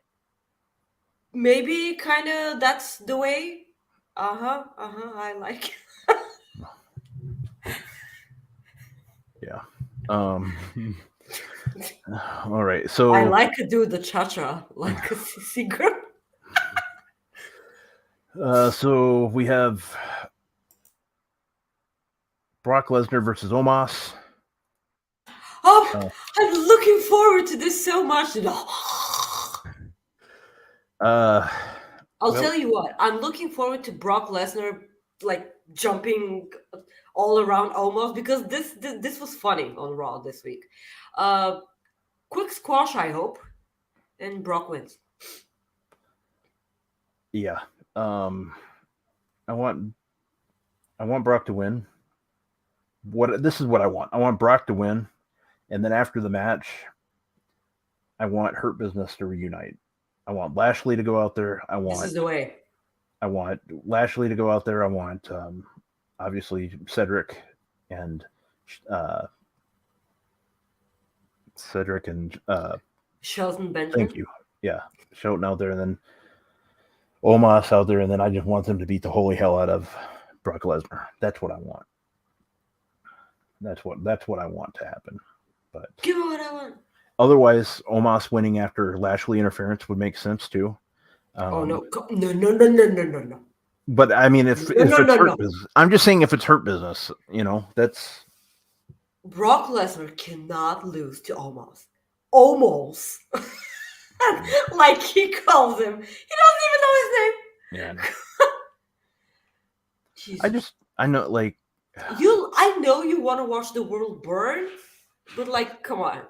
maybe kind of that's the way. I like it. Yeah. All right. So I like to do the cha-cha like a sissy girl. So we have Brock Lesnar versus Omos. Oh, I'm looking forward to this so much. I'll tell you what, I'm looking forward to Brock Lesnar like jumping all around Omos because this was funny on Raw this week. Quick squash, I hope, and Brock wins. Yeah. I want Brock to win. This is what I want. I want Brock to win, and then after the match, I want Hurt Business to reunite. I want Lashley to go out there. This is the way. I want Lashley to go out there. I want obviously Cedric and uh, Shelton Benjamin. thank you. Yeah, Shelton out there, and then Omos out there, and then I just want them to beat the holy hell out of Brock Lesnar. That's what I want. That's what I want to happen. But give me what I want. Otherwise, Omos winning after Lashley interference would make sense too. Oh no! No! But I mean, if it's hurt business, I'm just saying if it's hurt business, that's Brock Lesnar cannot lose to Omos. Almost. Like he calls him. He doesn't even know his name. Yeah. I know, like I know you want to watch the world burn, but like, come on.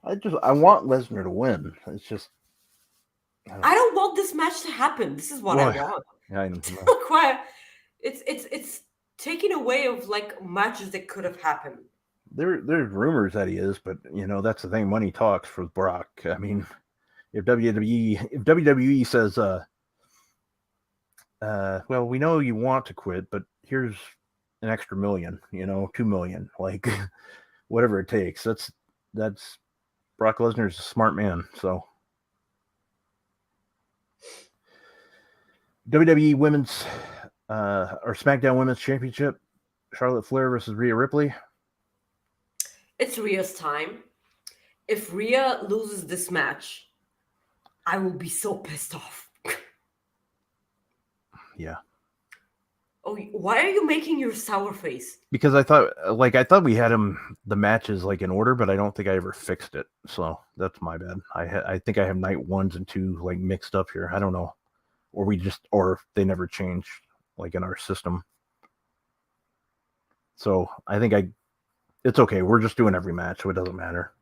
I want Lesnar to win. It's just I don't want this match to happen. This is what I want. I know. It's taking away of like matches that could have happened. There's rumors that he is, but that's the thing. Money talks for Brock. I mean, if WWE says, well, we know you want to quit, but here's an extra $1 million, $2 million, like whatever it takes. That's Brock Lesnar's a smart man. So WWE Women's or SmackDown Women's Championship, Charlotte Flair versus Rhea Ripley. It's Rhea's time. If Rhea loses this match, I will be so pissed off. Yeah. Oh, why are you making your sour face? Because I thought we had the matches like in order, but I don't think I ever fixed it. So that's my bad. I think I have night 1s and 2 like mixed up here. I don't know. Or they never changed like in our system. So I think it's okay. We're just doing every match, so it doesn't matter.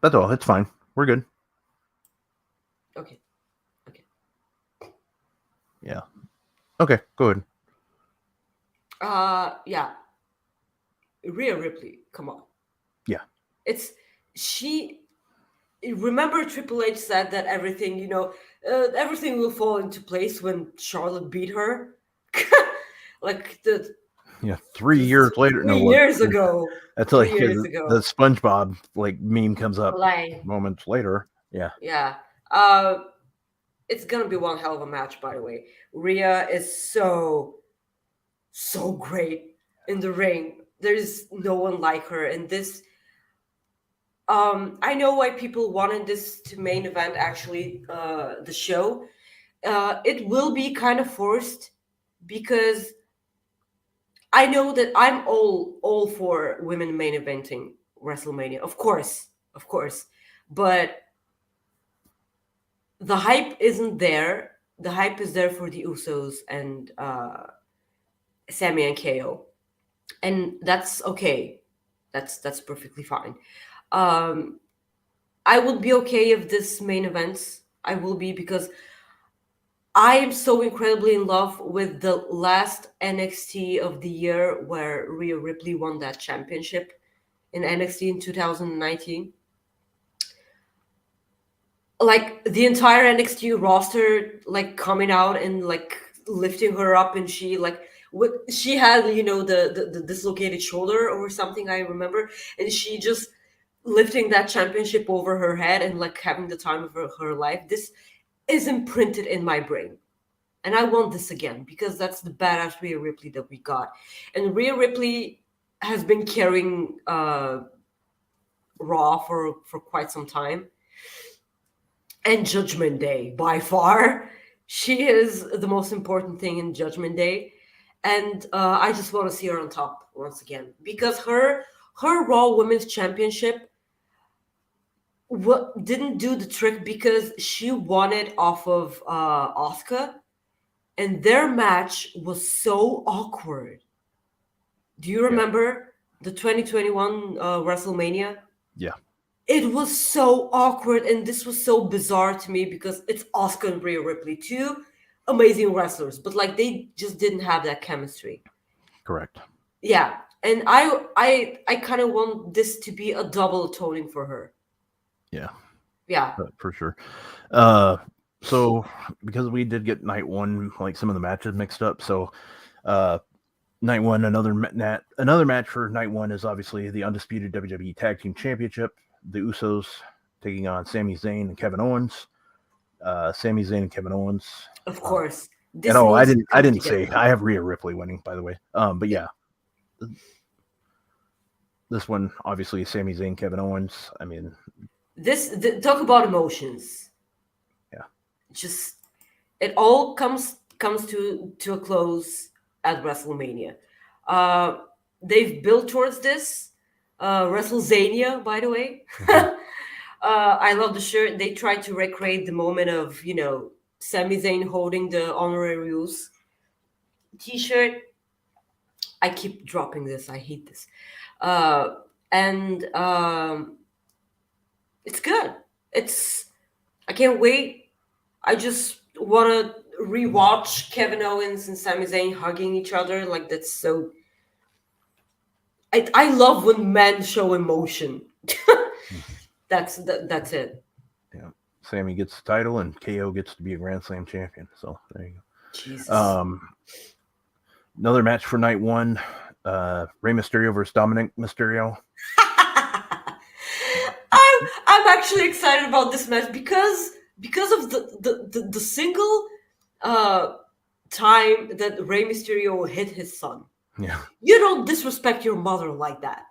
That's all. It's fine. We're good. Okay. Yeah. Okay, go ahead. Yeah. Rhea Ripley, come on. Yeah. Remember Triple H said that everything, everything will fall into place when Charlotte beat her? Like 3 years later. 3 years ago. That's like the SpongeBob like meme comes up moments later. Yeah. Yeah. It's gonna be one hell of a match, by the way. Rhea is so great in the ring. There's no one like her. And this, I know why people wanted this to main event, actually, the show. It will be kind of forced because I know that I'm all for women main eventing WrestleMania. Of course. But the hype isn't there. The hype is there for the Usos and Sami and KO. And that's okay. That's perfectly fine. I would be okay if this main events. I will be, because I am so incredibly in love with the last NXT of the year where Rhea Ripley won that championship in NXT in 2019. Like the entire NXT roster, like coming out and like lifting her up, and she had the dislocated shoulder or something, I remember, and she just lifting that championship over her head and like having the time of her life. This is imprinted in my brain, and I want this again because that's the badass Rhea Ripley that we got. And Rhea Ripley has been carrying Raw for quite some time. And Judgment Day, by far, she is the most important thing in Judgment Day. And I just want to see her on top once again, because her Raw Women's Championship didn't do the trick because she won it off of Asuka, and their match was so awkward. Do you remember the 2021 WrestleMania? Yeah. It was so awkward, and this was so bizarre to me because it's Asuka and Rhea Ripley, two amazing wrestlers, but like they just didn't have that chemistry. Correct. Yeah, and I kind of want this to be a double toning for her. Yeah, Yeah. for sure. So because we did get night one, like some of the matches mixed up, so night one, another match for night one is obviously the undisputed WWE Tag Team Championship. The Usos taking on Sami Zayn and Kevin Owens. Sami Zayn and Kevin Owens. Of course. And This needs to I come didn't say together. I have Rhea Ripley winning, by the way. But yeah, this one obviously Sami Zayn, Kevin Owens. I mean, Talk about emotions. yeah, Just it all comes to a close at WrestleMania. Uh, they've built towards this. WrestleZania, by the way. I love the shirt. They tried to recreate the moment of Sami Zayn holding the honorary rules T-shirt. I keep dropping this. I hate this. And it's good. It's I can't wait. I just want to rewatch Kevin Owens and Sami Zayn hugging each other. Like that's so. I love when men show emotion. That's it. yeah. Sammy gets the title, and KO gets to be a Grand Slam champion. So there you go. Jesus. Another match for night one: Rey Mysterio versus Dominic Mysterio. I'm actually excited about this match because of the single time that Rey Mysterio hit his son. Yeah. You don't disrespect your mother like that.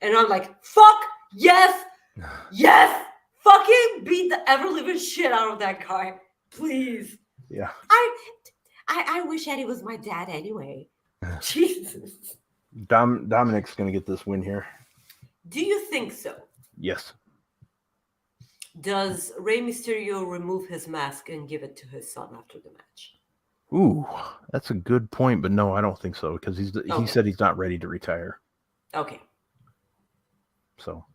And I'm like, fuck yes, yes, fucking beat the ever living shit out of that guy, please. Yeah. I wish Eddie was my dad anyway. Jesus. Dominic's gonna get this win here. Do you think so? Yes. Does Rey Mysterio remove his mask and give it to his son after the match? Ooh, that's a good point, but no, I don't think so because he said he's not ready to retire. Okay. So,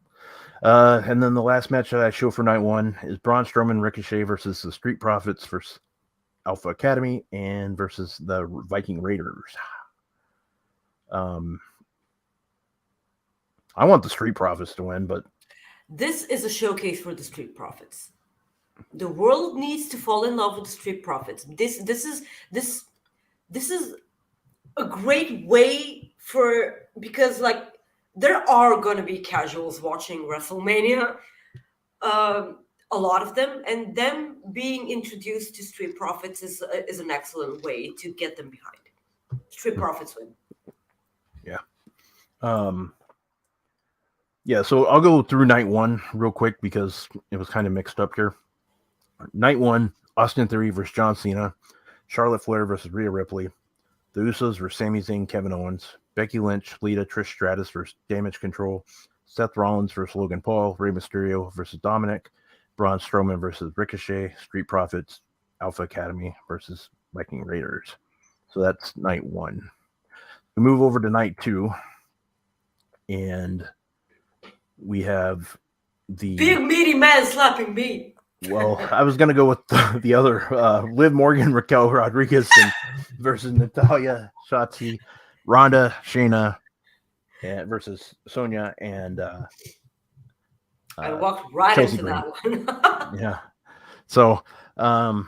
and then the last match that I show for night one is Braun Strowman Ricochet versus the Street Profits versus Alpha Academy and versus the Viking Raiders. I want the Street Profits to win, but this is a showcase for the Street Profits. The world needs to fall in love with the Street Profits. This is a great way because like there are gonna be casuals watching WrestleMania, a lot of them, and them being introduced to Street Profits is an excellent way to get them behind it. Street Profits win. Yeah. Yeah, so I'll go through night one real quick because it was kind of mixed up here. Night one, Austin Theory versus John Cena, Charlotte Flair versus Rhea Ripley, the Usos versus Sami Zayn, Kevin Owens, Becky Lynch, Lita, Trish Stratus versus Damage Control, Seth Rollins versus Logan Paul, Rey Mysterio versus Dominic, Braun Strowman versus Ricochet, Street Profits, Alpha Academy versus Viking Raiders. So that's night one. We move over to night two, and we have the big meaty man slapping me. Well, I was going to go with the other Liv Morgan, Raquel Rodriguez versus Natalya, Shotzi, Ronda, Shayna, and versus Sonya and I walked right Chelsea into Green. that one. Yeah. So, I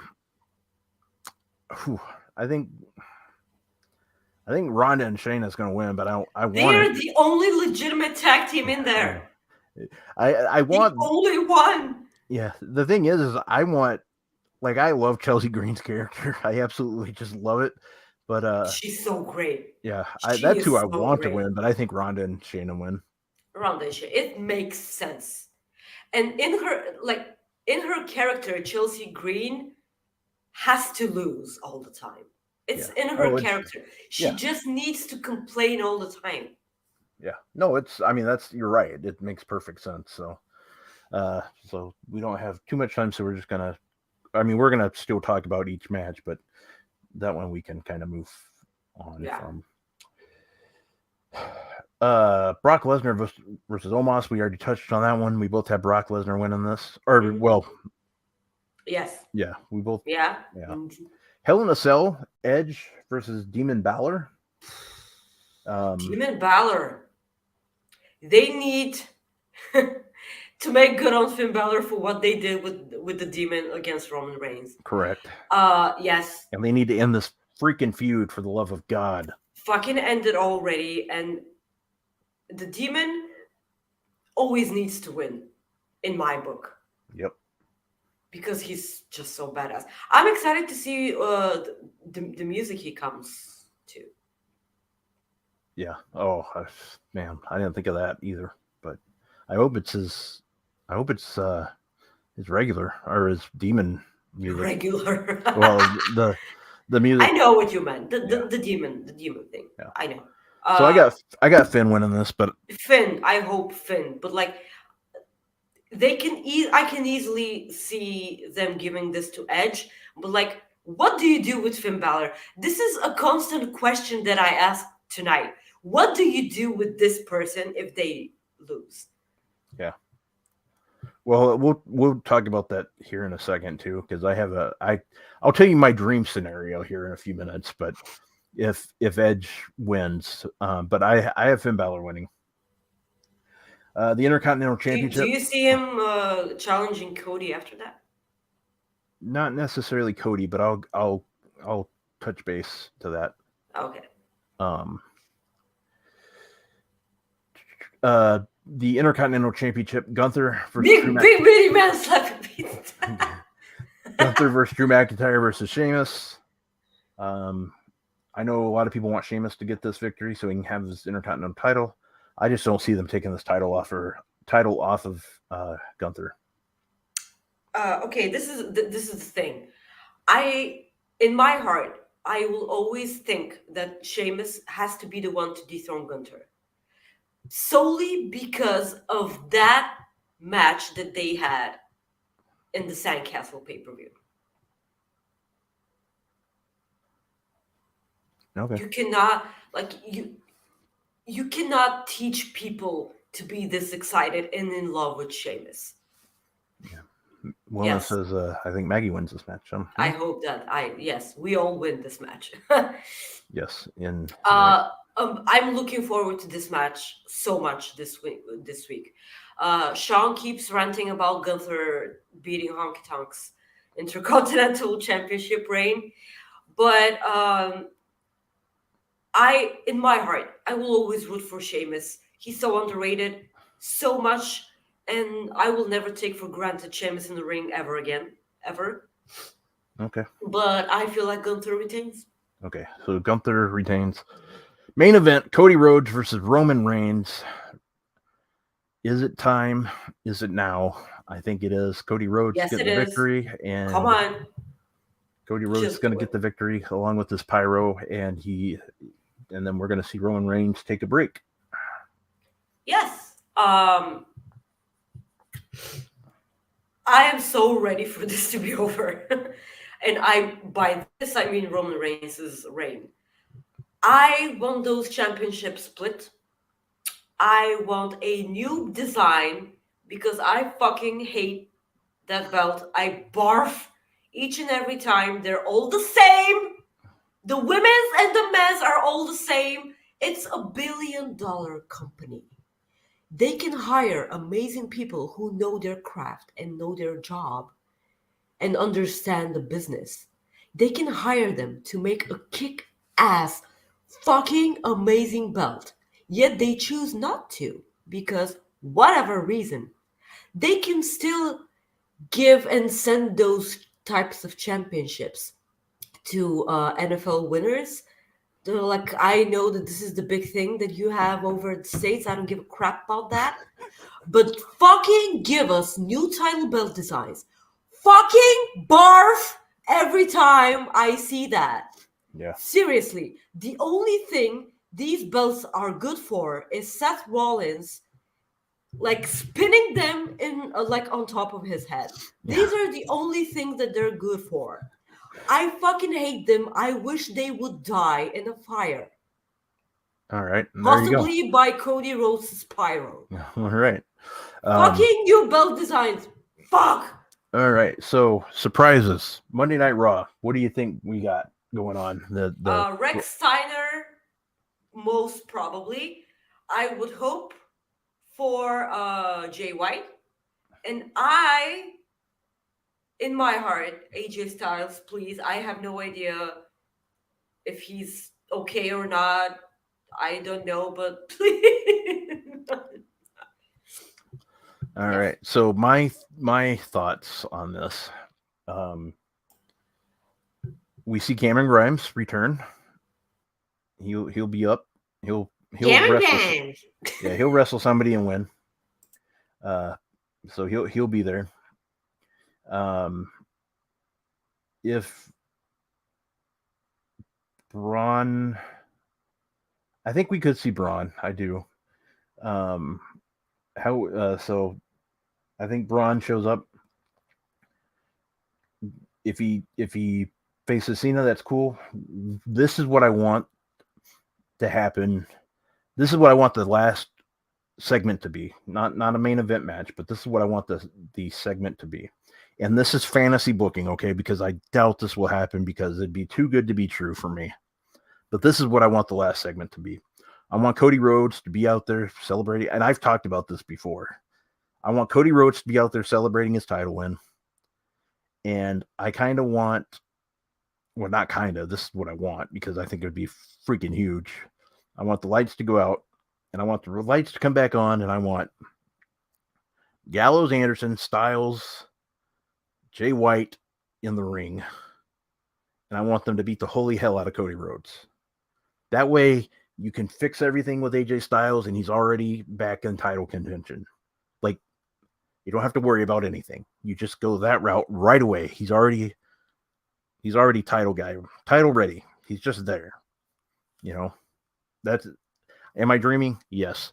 think Ronda and Shayna is going to win, but They're the only legitimate tag team in there. I want the only one. Yeah, the thing is I want, like, I love Chelsea Green's character. I absolutely just love it. But she's so great. Yeah, that's who I want to win, but I think Ronda and Shayna win. Ronda and Shayna, it makes sense. And in her character, Chelsea Green has to lose all the time. It's in her character. She just needs to complain all the time. Yeah. No, you're right. It makes perfect sense. So we don't have too much time, so we're just gonna we're gonna still talk about each match, but that one we can kind of move on from. Brock Lesnar versus Omos. We already touched on that one. We both have Brock Lesnar winning this. Or well, yes. Yeah, we both. Yeah. Yeah. Hell in a Cell, Edge versus Demon Balor. Demon Balor. They need to make good on Finn Balor for what they did with the Demon against Roman Reigns. Correct. Yes. And they need to end this freaking feud for the love of God. Fucking ended already, and the Demon always needs to win, in my book. Yep. Because he's just so badass. I'm excited to see the music he comes to. Yeah. Oh man, I didn't think of that either. But I hope it's his regular or his demon music. Regular. Well, the music. I know what you meant. The demon thing. Yeah. I know. So I got Finn winning this, but Finn. I hope Finn. But like, I can easily see them giving this to Edge. But like, what do you do with Finn Balor? This is a constant question that I ask tonight. What do you do with this person if they lose? Yeah. Well, we'll talk about that here in a second too, because I'll tell you my dream scenario here in a few minutes. But if Edge wins, but I have Finn Balor winning the Intercontinental Championship. Do you see him challenging Cody after that? Not necessarily Cody, but I'll touch base to that. Okay. The Intercontinental Championship, Gunther versus big bitty man slapping me. Gunther versus Drew McIntyre versus Sheamus. I know a lot of people want Sheamus to get this victory so he can have his Intercontinental title. I just don't see them taking this title off of Gunther. Okay, this is the thing. In my heart, I will always think that Sheamus has to be the one to dethrone Gunther. Solely because of that match that they had in the Sandcastle pay-per-view. Okay. You cannot teach people to be this excited and in love with Sheamus. Yeah. Well, says I think Maggie wins this match. I hope that we all win this match. Yes. I'm looking forward to this match so much this week. Sean keeps ranting about Gunther beating Honky Tonk's Intercontinental Championship reign, but in my heart, I will always root for Sheamus. He's so underrated, so much, and I will never take for granted Sheamus in the ring ever again, ever. Okay. But I feel like Gunther retains. Okay, so Gunther retains. Main event, Cody Rhodes versus Roman Reigns. Is it time? Is it now? I think it is. Cody Rhodes yes, getting the victory. And come on. Cody Rhodes is going to get the victory along with this pyro, and then we're going to see Roman Reigns take a break. Yes. I am so ready for this to be over. And by this I mean Roman Reigns' reign. I want those championships split. I want a new design because I fucking hate that belt. I barf each and every time. They're all the same. The women's and the men's are all the same. It's a $1 billion company. They can hire amazing people who know their craft and know their job and understand the business. They can hire them to make a kick-ass fucking amazing belt. Yet they choose not to because whatever reason, they can still give and send those types of championships to NFL winners. They're like, I know that this is the big thing that you have over the States. I don't give a crap about that. But fucking give us new title belt designs. Fucking barf every time I see that. Yeah. Seriously, the only thing these belts are good for is Seth Rollins like spinning them in like on top of his head. Yeah. These are the only things that they're good for. I fucking hate them. I wish they would die in a fire. All right. Possibly by Cody Rhodes' pyro. All right. Fucking new belt designs. Fuck. All right. So surprises. Monday Night Raw. What do you think we got going on? Rex Steiner most probably, I would hope for Jay White. And in my heart, AJ Styles, please. I have no idea if he's okay or not. I don't know, but please. All Yes. right. So my thoughts on this. We see Cameron Grimes return. He'll be up. He'll Cameron wrestle. Grimes. Yeah, he'll wrestle somebody and win. So he'll be there. If Braun, I think we could see Braun. I do. So I think Braun shows up. If he faces Cena, that's cool. This is what I want to happen. This is what I want the last segment to be. Not a main event match, but this is what I want the segment to be. And this is fantasy booking, okay? Because I doubt this will happen because it'd be too good to be true for me. But this is what I want the last segment to be. I want Cody Rhodes to be out there celebrating, and I've talked about this before. I want Cody Rhodes to be out there celebrating his title win. And I kind of want, well, not kind of, this is what I want because I think it would be freaking huge. I want the lights to go out, and I want the lights to come back on, and I want Gallows, Anderson, Styles, Jay White in the ring. And I want them to beat the holy hell out of Cody Rhodes. That way, you can fix everything with AJ Styles, and he's already back in title contention. Like, you don't have to worry about anything. You just go that route right away. He's already title guy, title ready. He's just there. You know, am I dreaming? Yes.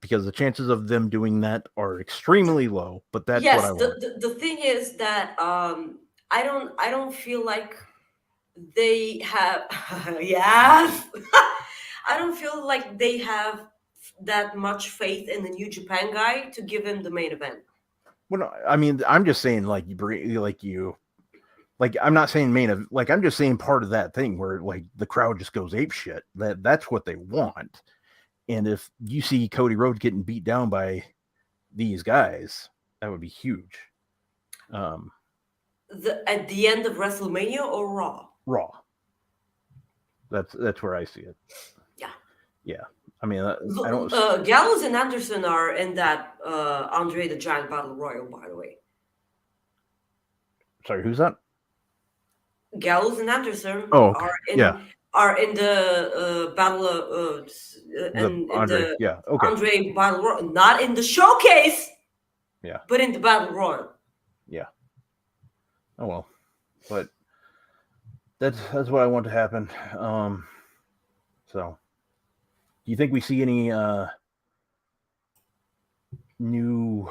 Because the chances of them doing that are extremely low, but that's what I want. The thing is that I don't feel like they have yes. I don't feel like they have that much faith in the New Japan guy to give him the main event. Well, I mean, I'm just saying, like I'm not saying main of, like, I'm just saying part of that thing where like the crowd just goes ape shit. That's what they want. And if you see Cody Rhodes getting beat down by these guys, that would be huge. At the end of WrestleMania or Raw? Raw. That's where I see it. Yeah. I mean, I don't. Gallows and Anderson are in that Andre the Giant Battle Royal, by the way. Sorry, who's that? Gallows and Anderson are in the battle Andre. Yeah, okay. Andre Battle Royal, not in the showcase. Yeah, but in the Battle Royal. Yeah. Oh well, but that's what I want to happen. So, do you think we see any new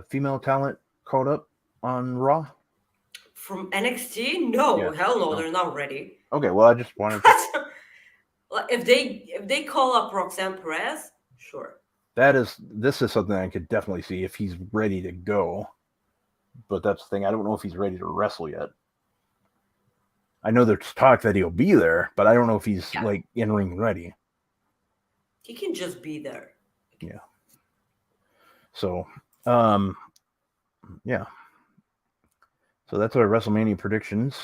female talent called up on Raw? From NXT? No, hell no, they're not ready. Okay, well, I just wanted to... if they call up Roxanne Perez, sure. This is something I could definitely see if he's ready to go. But that's the thing, I don't know if he's ready to wrestle yet. I know there's talk that he'll be there, but I don't know if he's like in ring ready. He can just be there. Yeah. So, yeah. So that's our WrestleMania predictions.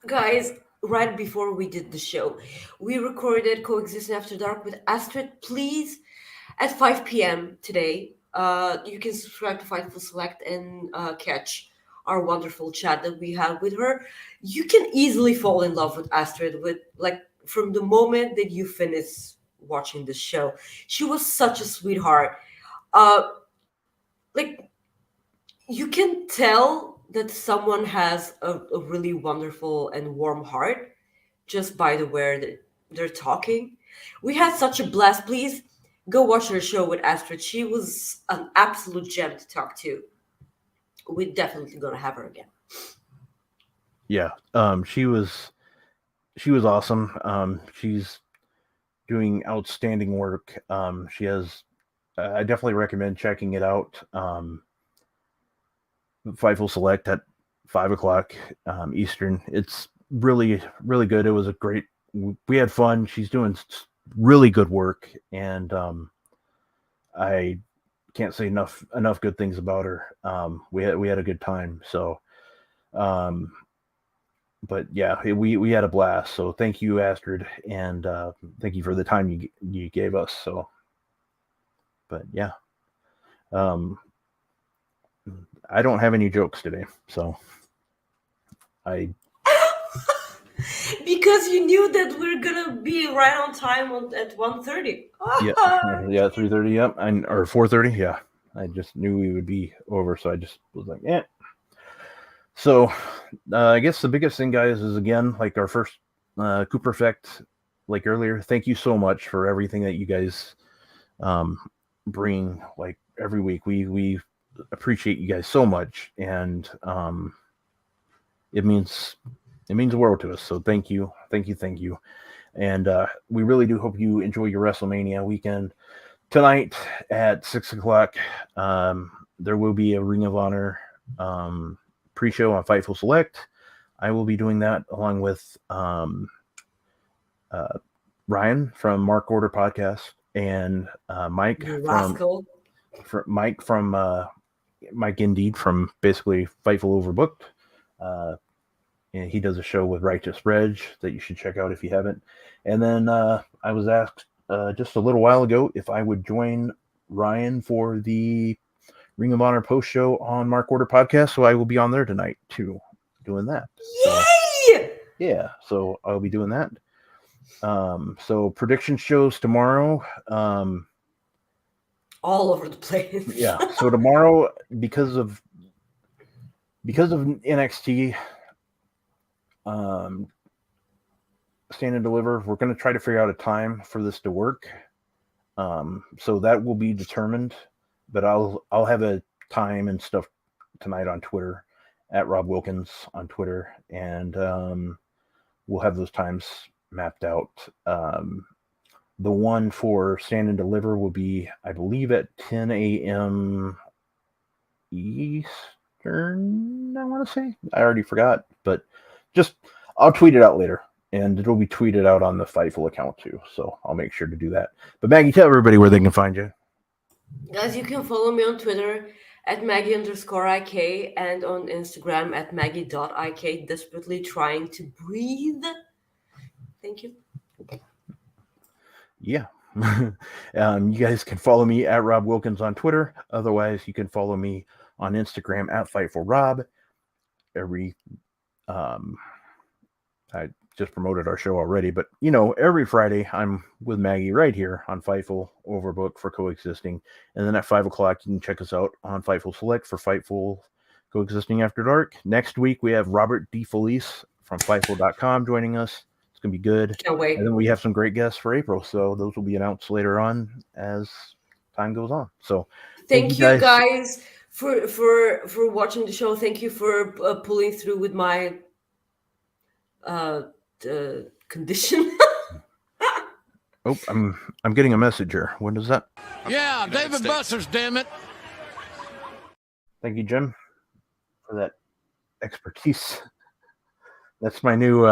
Guys, right before we did the show, we recorded Coexisting After Dark with Astrid. Please, at 5 p.m. today, you can subscribe to Fightful Select and catch our wonderful chat that we had with her. You can easily fall in love with Astrid from the moment that you finish watching the show. She was such a sweetheart. You can tell that someone has a really wonderful and warm heart just by the way that they're talking. We had such a blast. Please go watch her show with Astrid. She was an absolute gem to talk to. We're definitely gonna have her again. Yeah, she was awesome. She's doing outstanding work. She has. I definitely recommend checking it out. Fightful Select at 5:00 Eastern. It's really, really good. It was a great. We had fun. She's doing really good work, and I can't say enough good things about her. We had a good time. So, but yeah, we had a blast. So thank you, Astrid, and thank you for the time you gave us. So, but yeah, I don't have any jokes today, so because you knew that we're gonna be right on time at 1:30. yeah 3:30, yep, or 4:30, yeah. I just knew we would be over, so I just was like, yeah. So I guess the biggest thing, guys, is again, like our first Cooper Effect, like earlier. Thank you so much for everything that you guys bring, like every week. We appreciate you guys so much, and it means the world to us. So thank you. And we really do hope you enjoy your WrestleMania weekend. Tonight at 6:00, there will be a Ring of Honor pre-show on Fightful Select. I will be doing that along with Ryan from Mark Order Podcast and Mike from Mike Indeed from basically Fightful Overbooked. And he does a show with Righteous Reg that you should check out if you haven't. And then I was asked just a little while ago if I would join Ryan for the Ring of Honor post show on Mark Order Podcast. So I will be on there tonight too, doing that. Yay! Yeah, so I'll be doing that. So prediction shows tomorrow. All over the place. Yeah. So tomorrow, because of NXT Stand and Deliver, we're going to try to figure out a time for this to work. So that will be determined, but I'll have a time and stuff tonight on Twitter at Rob Wilkins on Twitter, and we'll have those times mapped out. The one for Stand and Deliver will be, I believe, at 10 a.m. Eastern, I want to say. I already forgot, but I'll tweet it out later, and it'll be tweeted out on the Fightful account too, so I'll make sure to do that. But Maggie, tell everybody where they can find you. Guys, you can follow me on Twitter at Maggie_IK and on Instagram at Maggie.IK, desperately trying to breathe. Thank you. Yeah. You guys can follow me at Rob Wilkins on Twitter. Otherwise, you can follow me on Instagram at FightfulRob. I just promoted our show already, but every Friday I'm with Maggie right here on Fightful Overbooked for Coexisting, and then at 5:00 you can check us out on Fightful Select for Fightful Coexisting After Dark. Next week we have Robert D. Felice from Fightful.com joining us. It's gonna be good. Can't wait. And then we have some great guests for April, so those will be announced later on as time goes on. So thank you guys for watching the show. Thank you for pulling through with my condition. Oh, I'm getting a message here. When is that? Yeah, David Buster's, damn it. Thank you, Jim, for that expertise. That's my new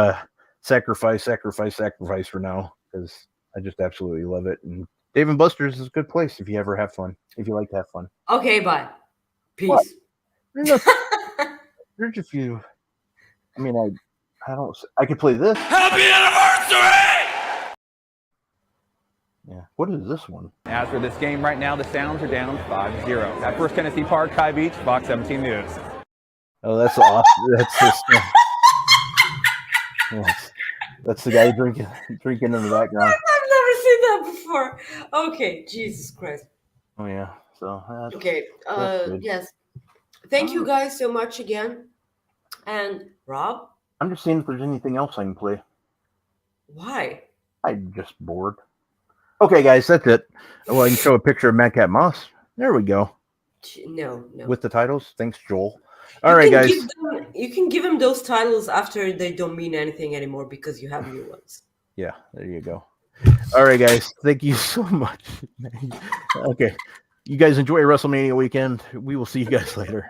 sacrifice for now, because I just absolutely love it. And Dave & Buster's is a good place if you ever have fun, if you like to have fun. Okay, bye. Peace. There's a few. I mean, I could play this. Happy anniversary! Yeah. What is this one? As for this game right now, the Sounds are down 5-0. At First Tennessee Park, High Beach, Fox 17 News. Oh, that's awesome. That's just. Yes. That's the guy drinking in the background. I've never seen that before. Okay, Jesus Christ. Oh yeah. So. Okay. Yes. Thank you guys so much again. And Rob? I'm just seeing if there's anything else I can play. Why? I'm just bored. Okay, guys, that's it. Well, I can show a picture of Madcap Moss. There we go. No. With the titles. Thanks, Joel. All right, guys. You can give them those titles after they don't mean anything anymore because you have new ones. Yeah, there you go. All right, guys. Thank you so much. Okay. You guys enjoy WrestleMania weekend. We will see you guys later.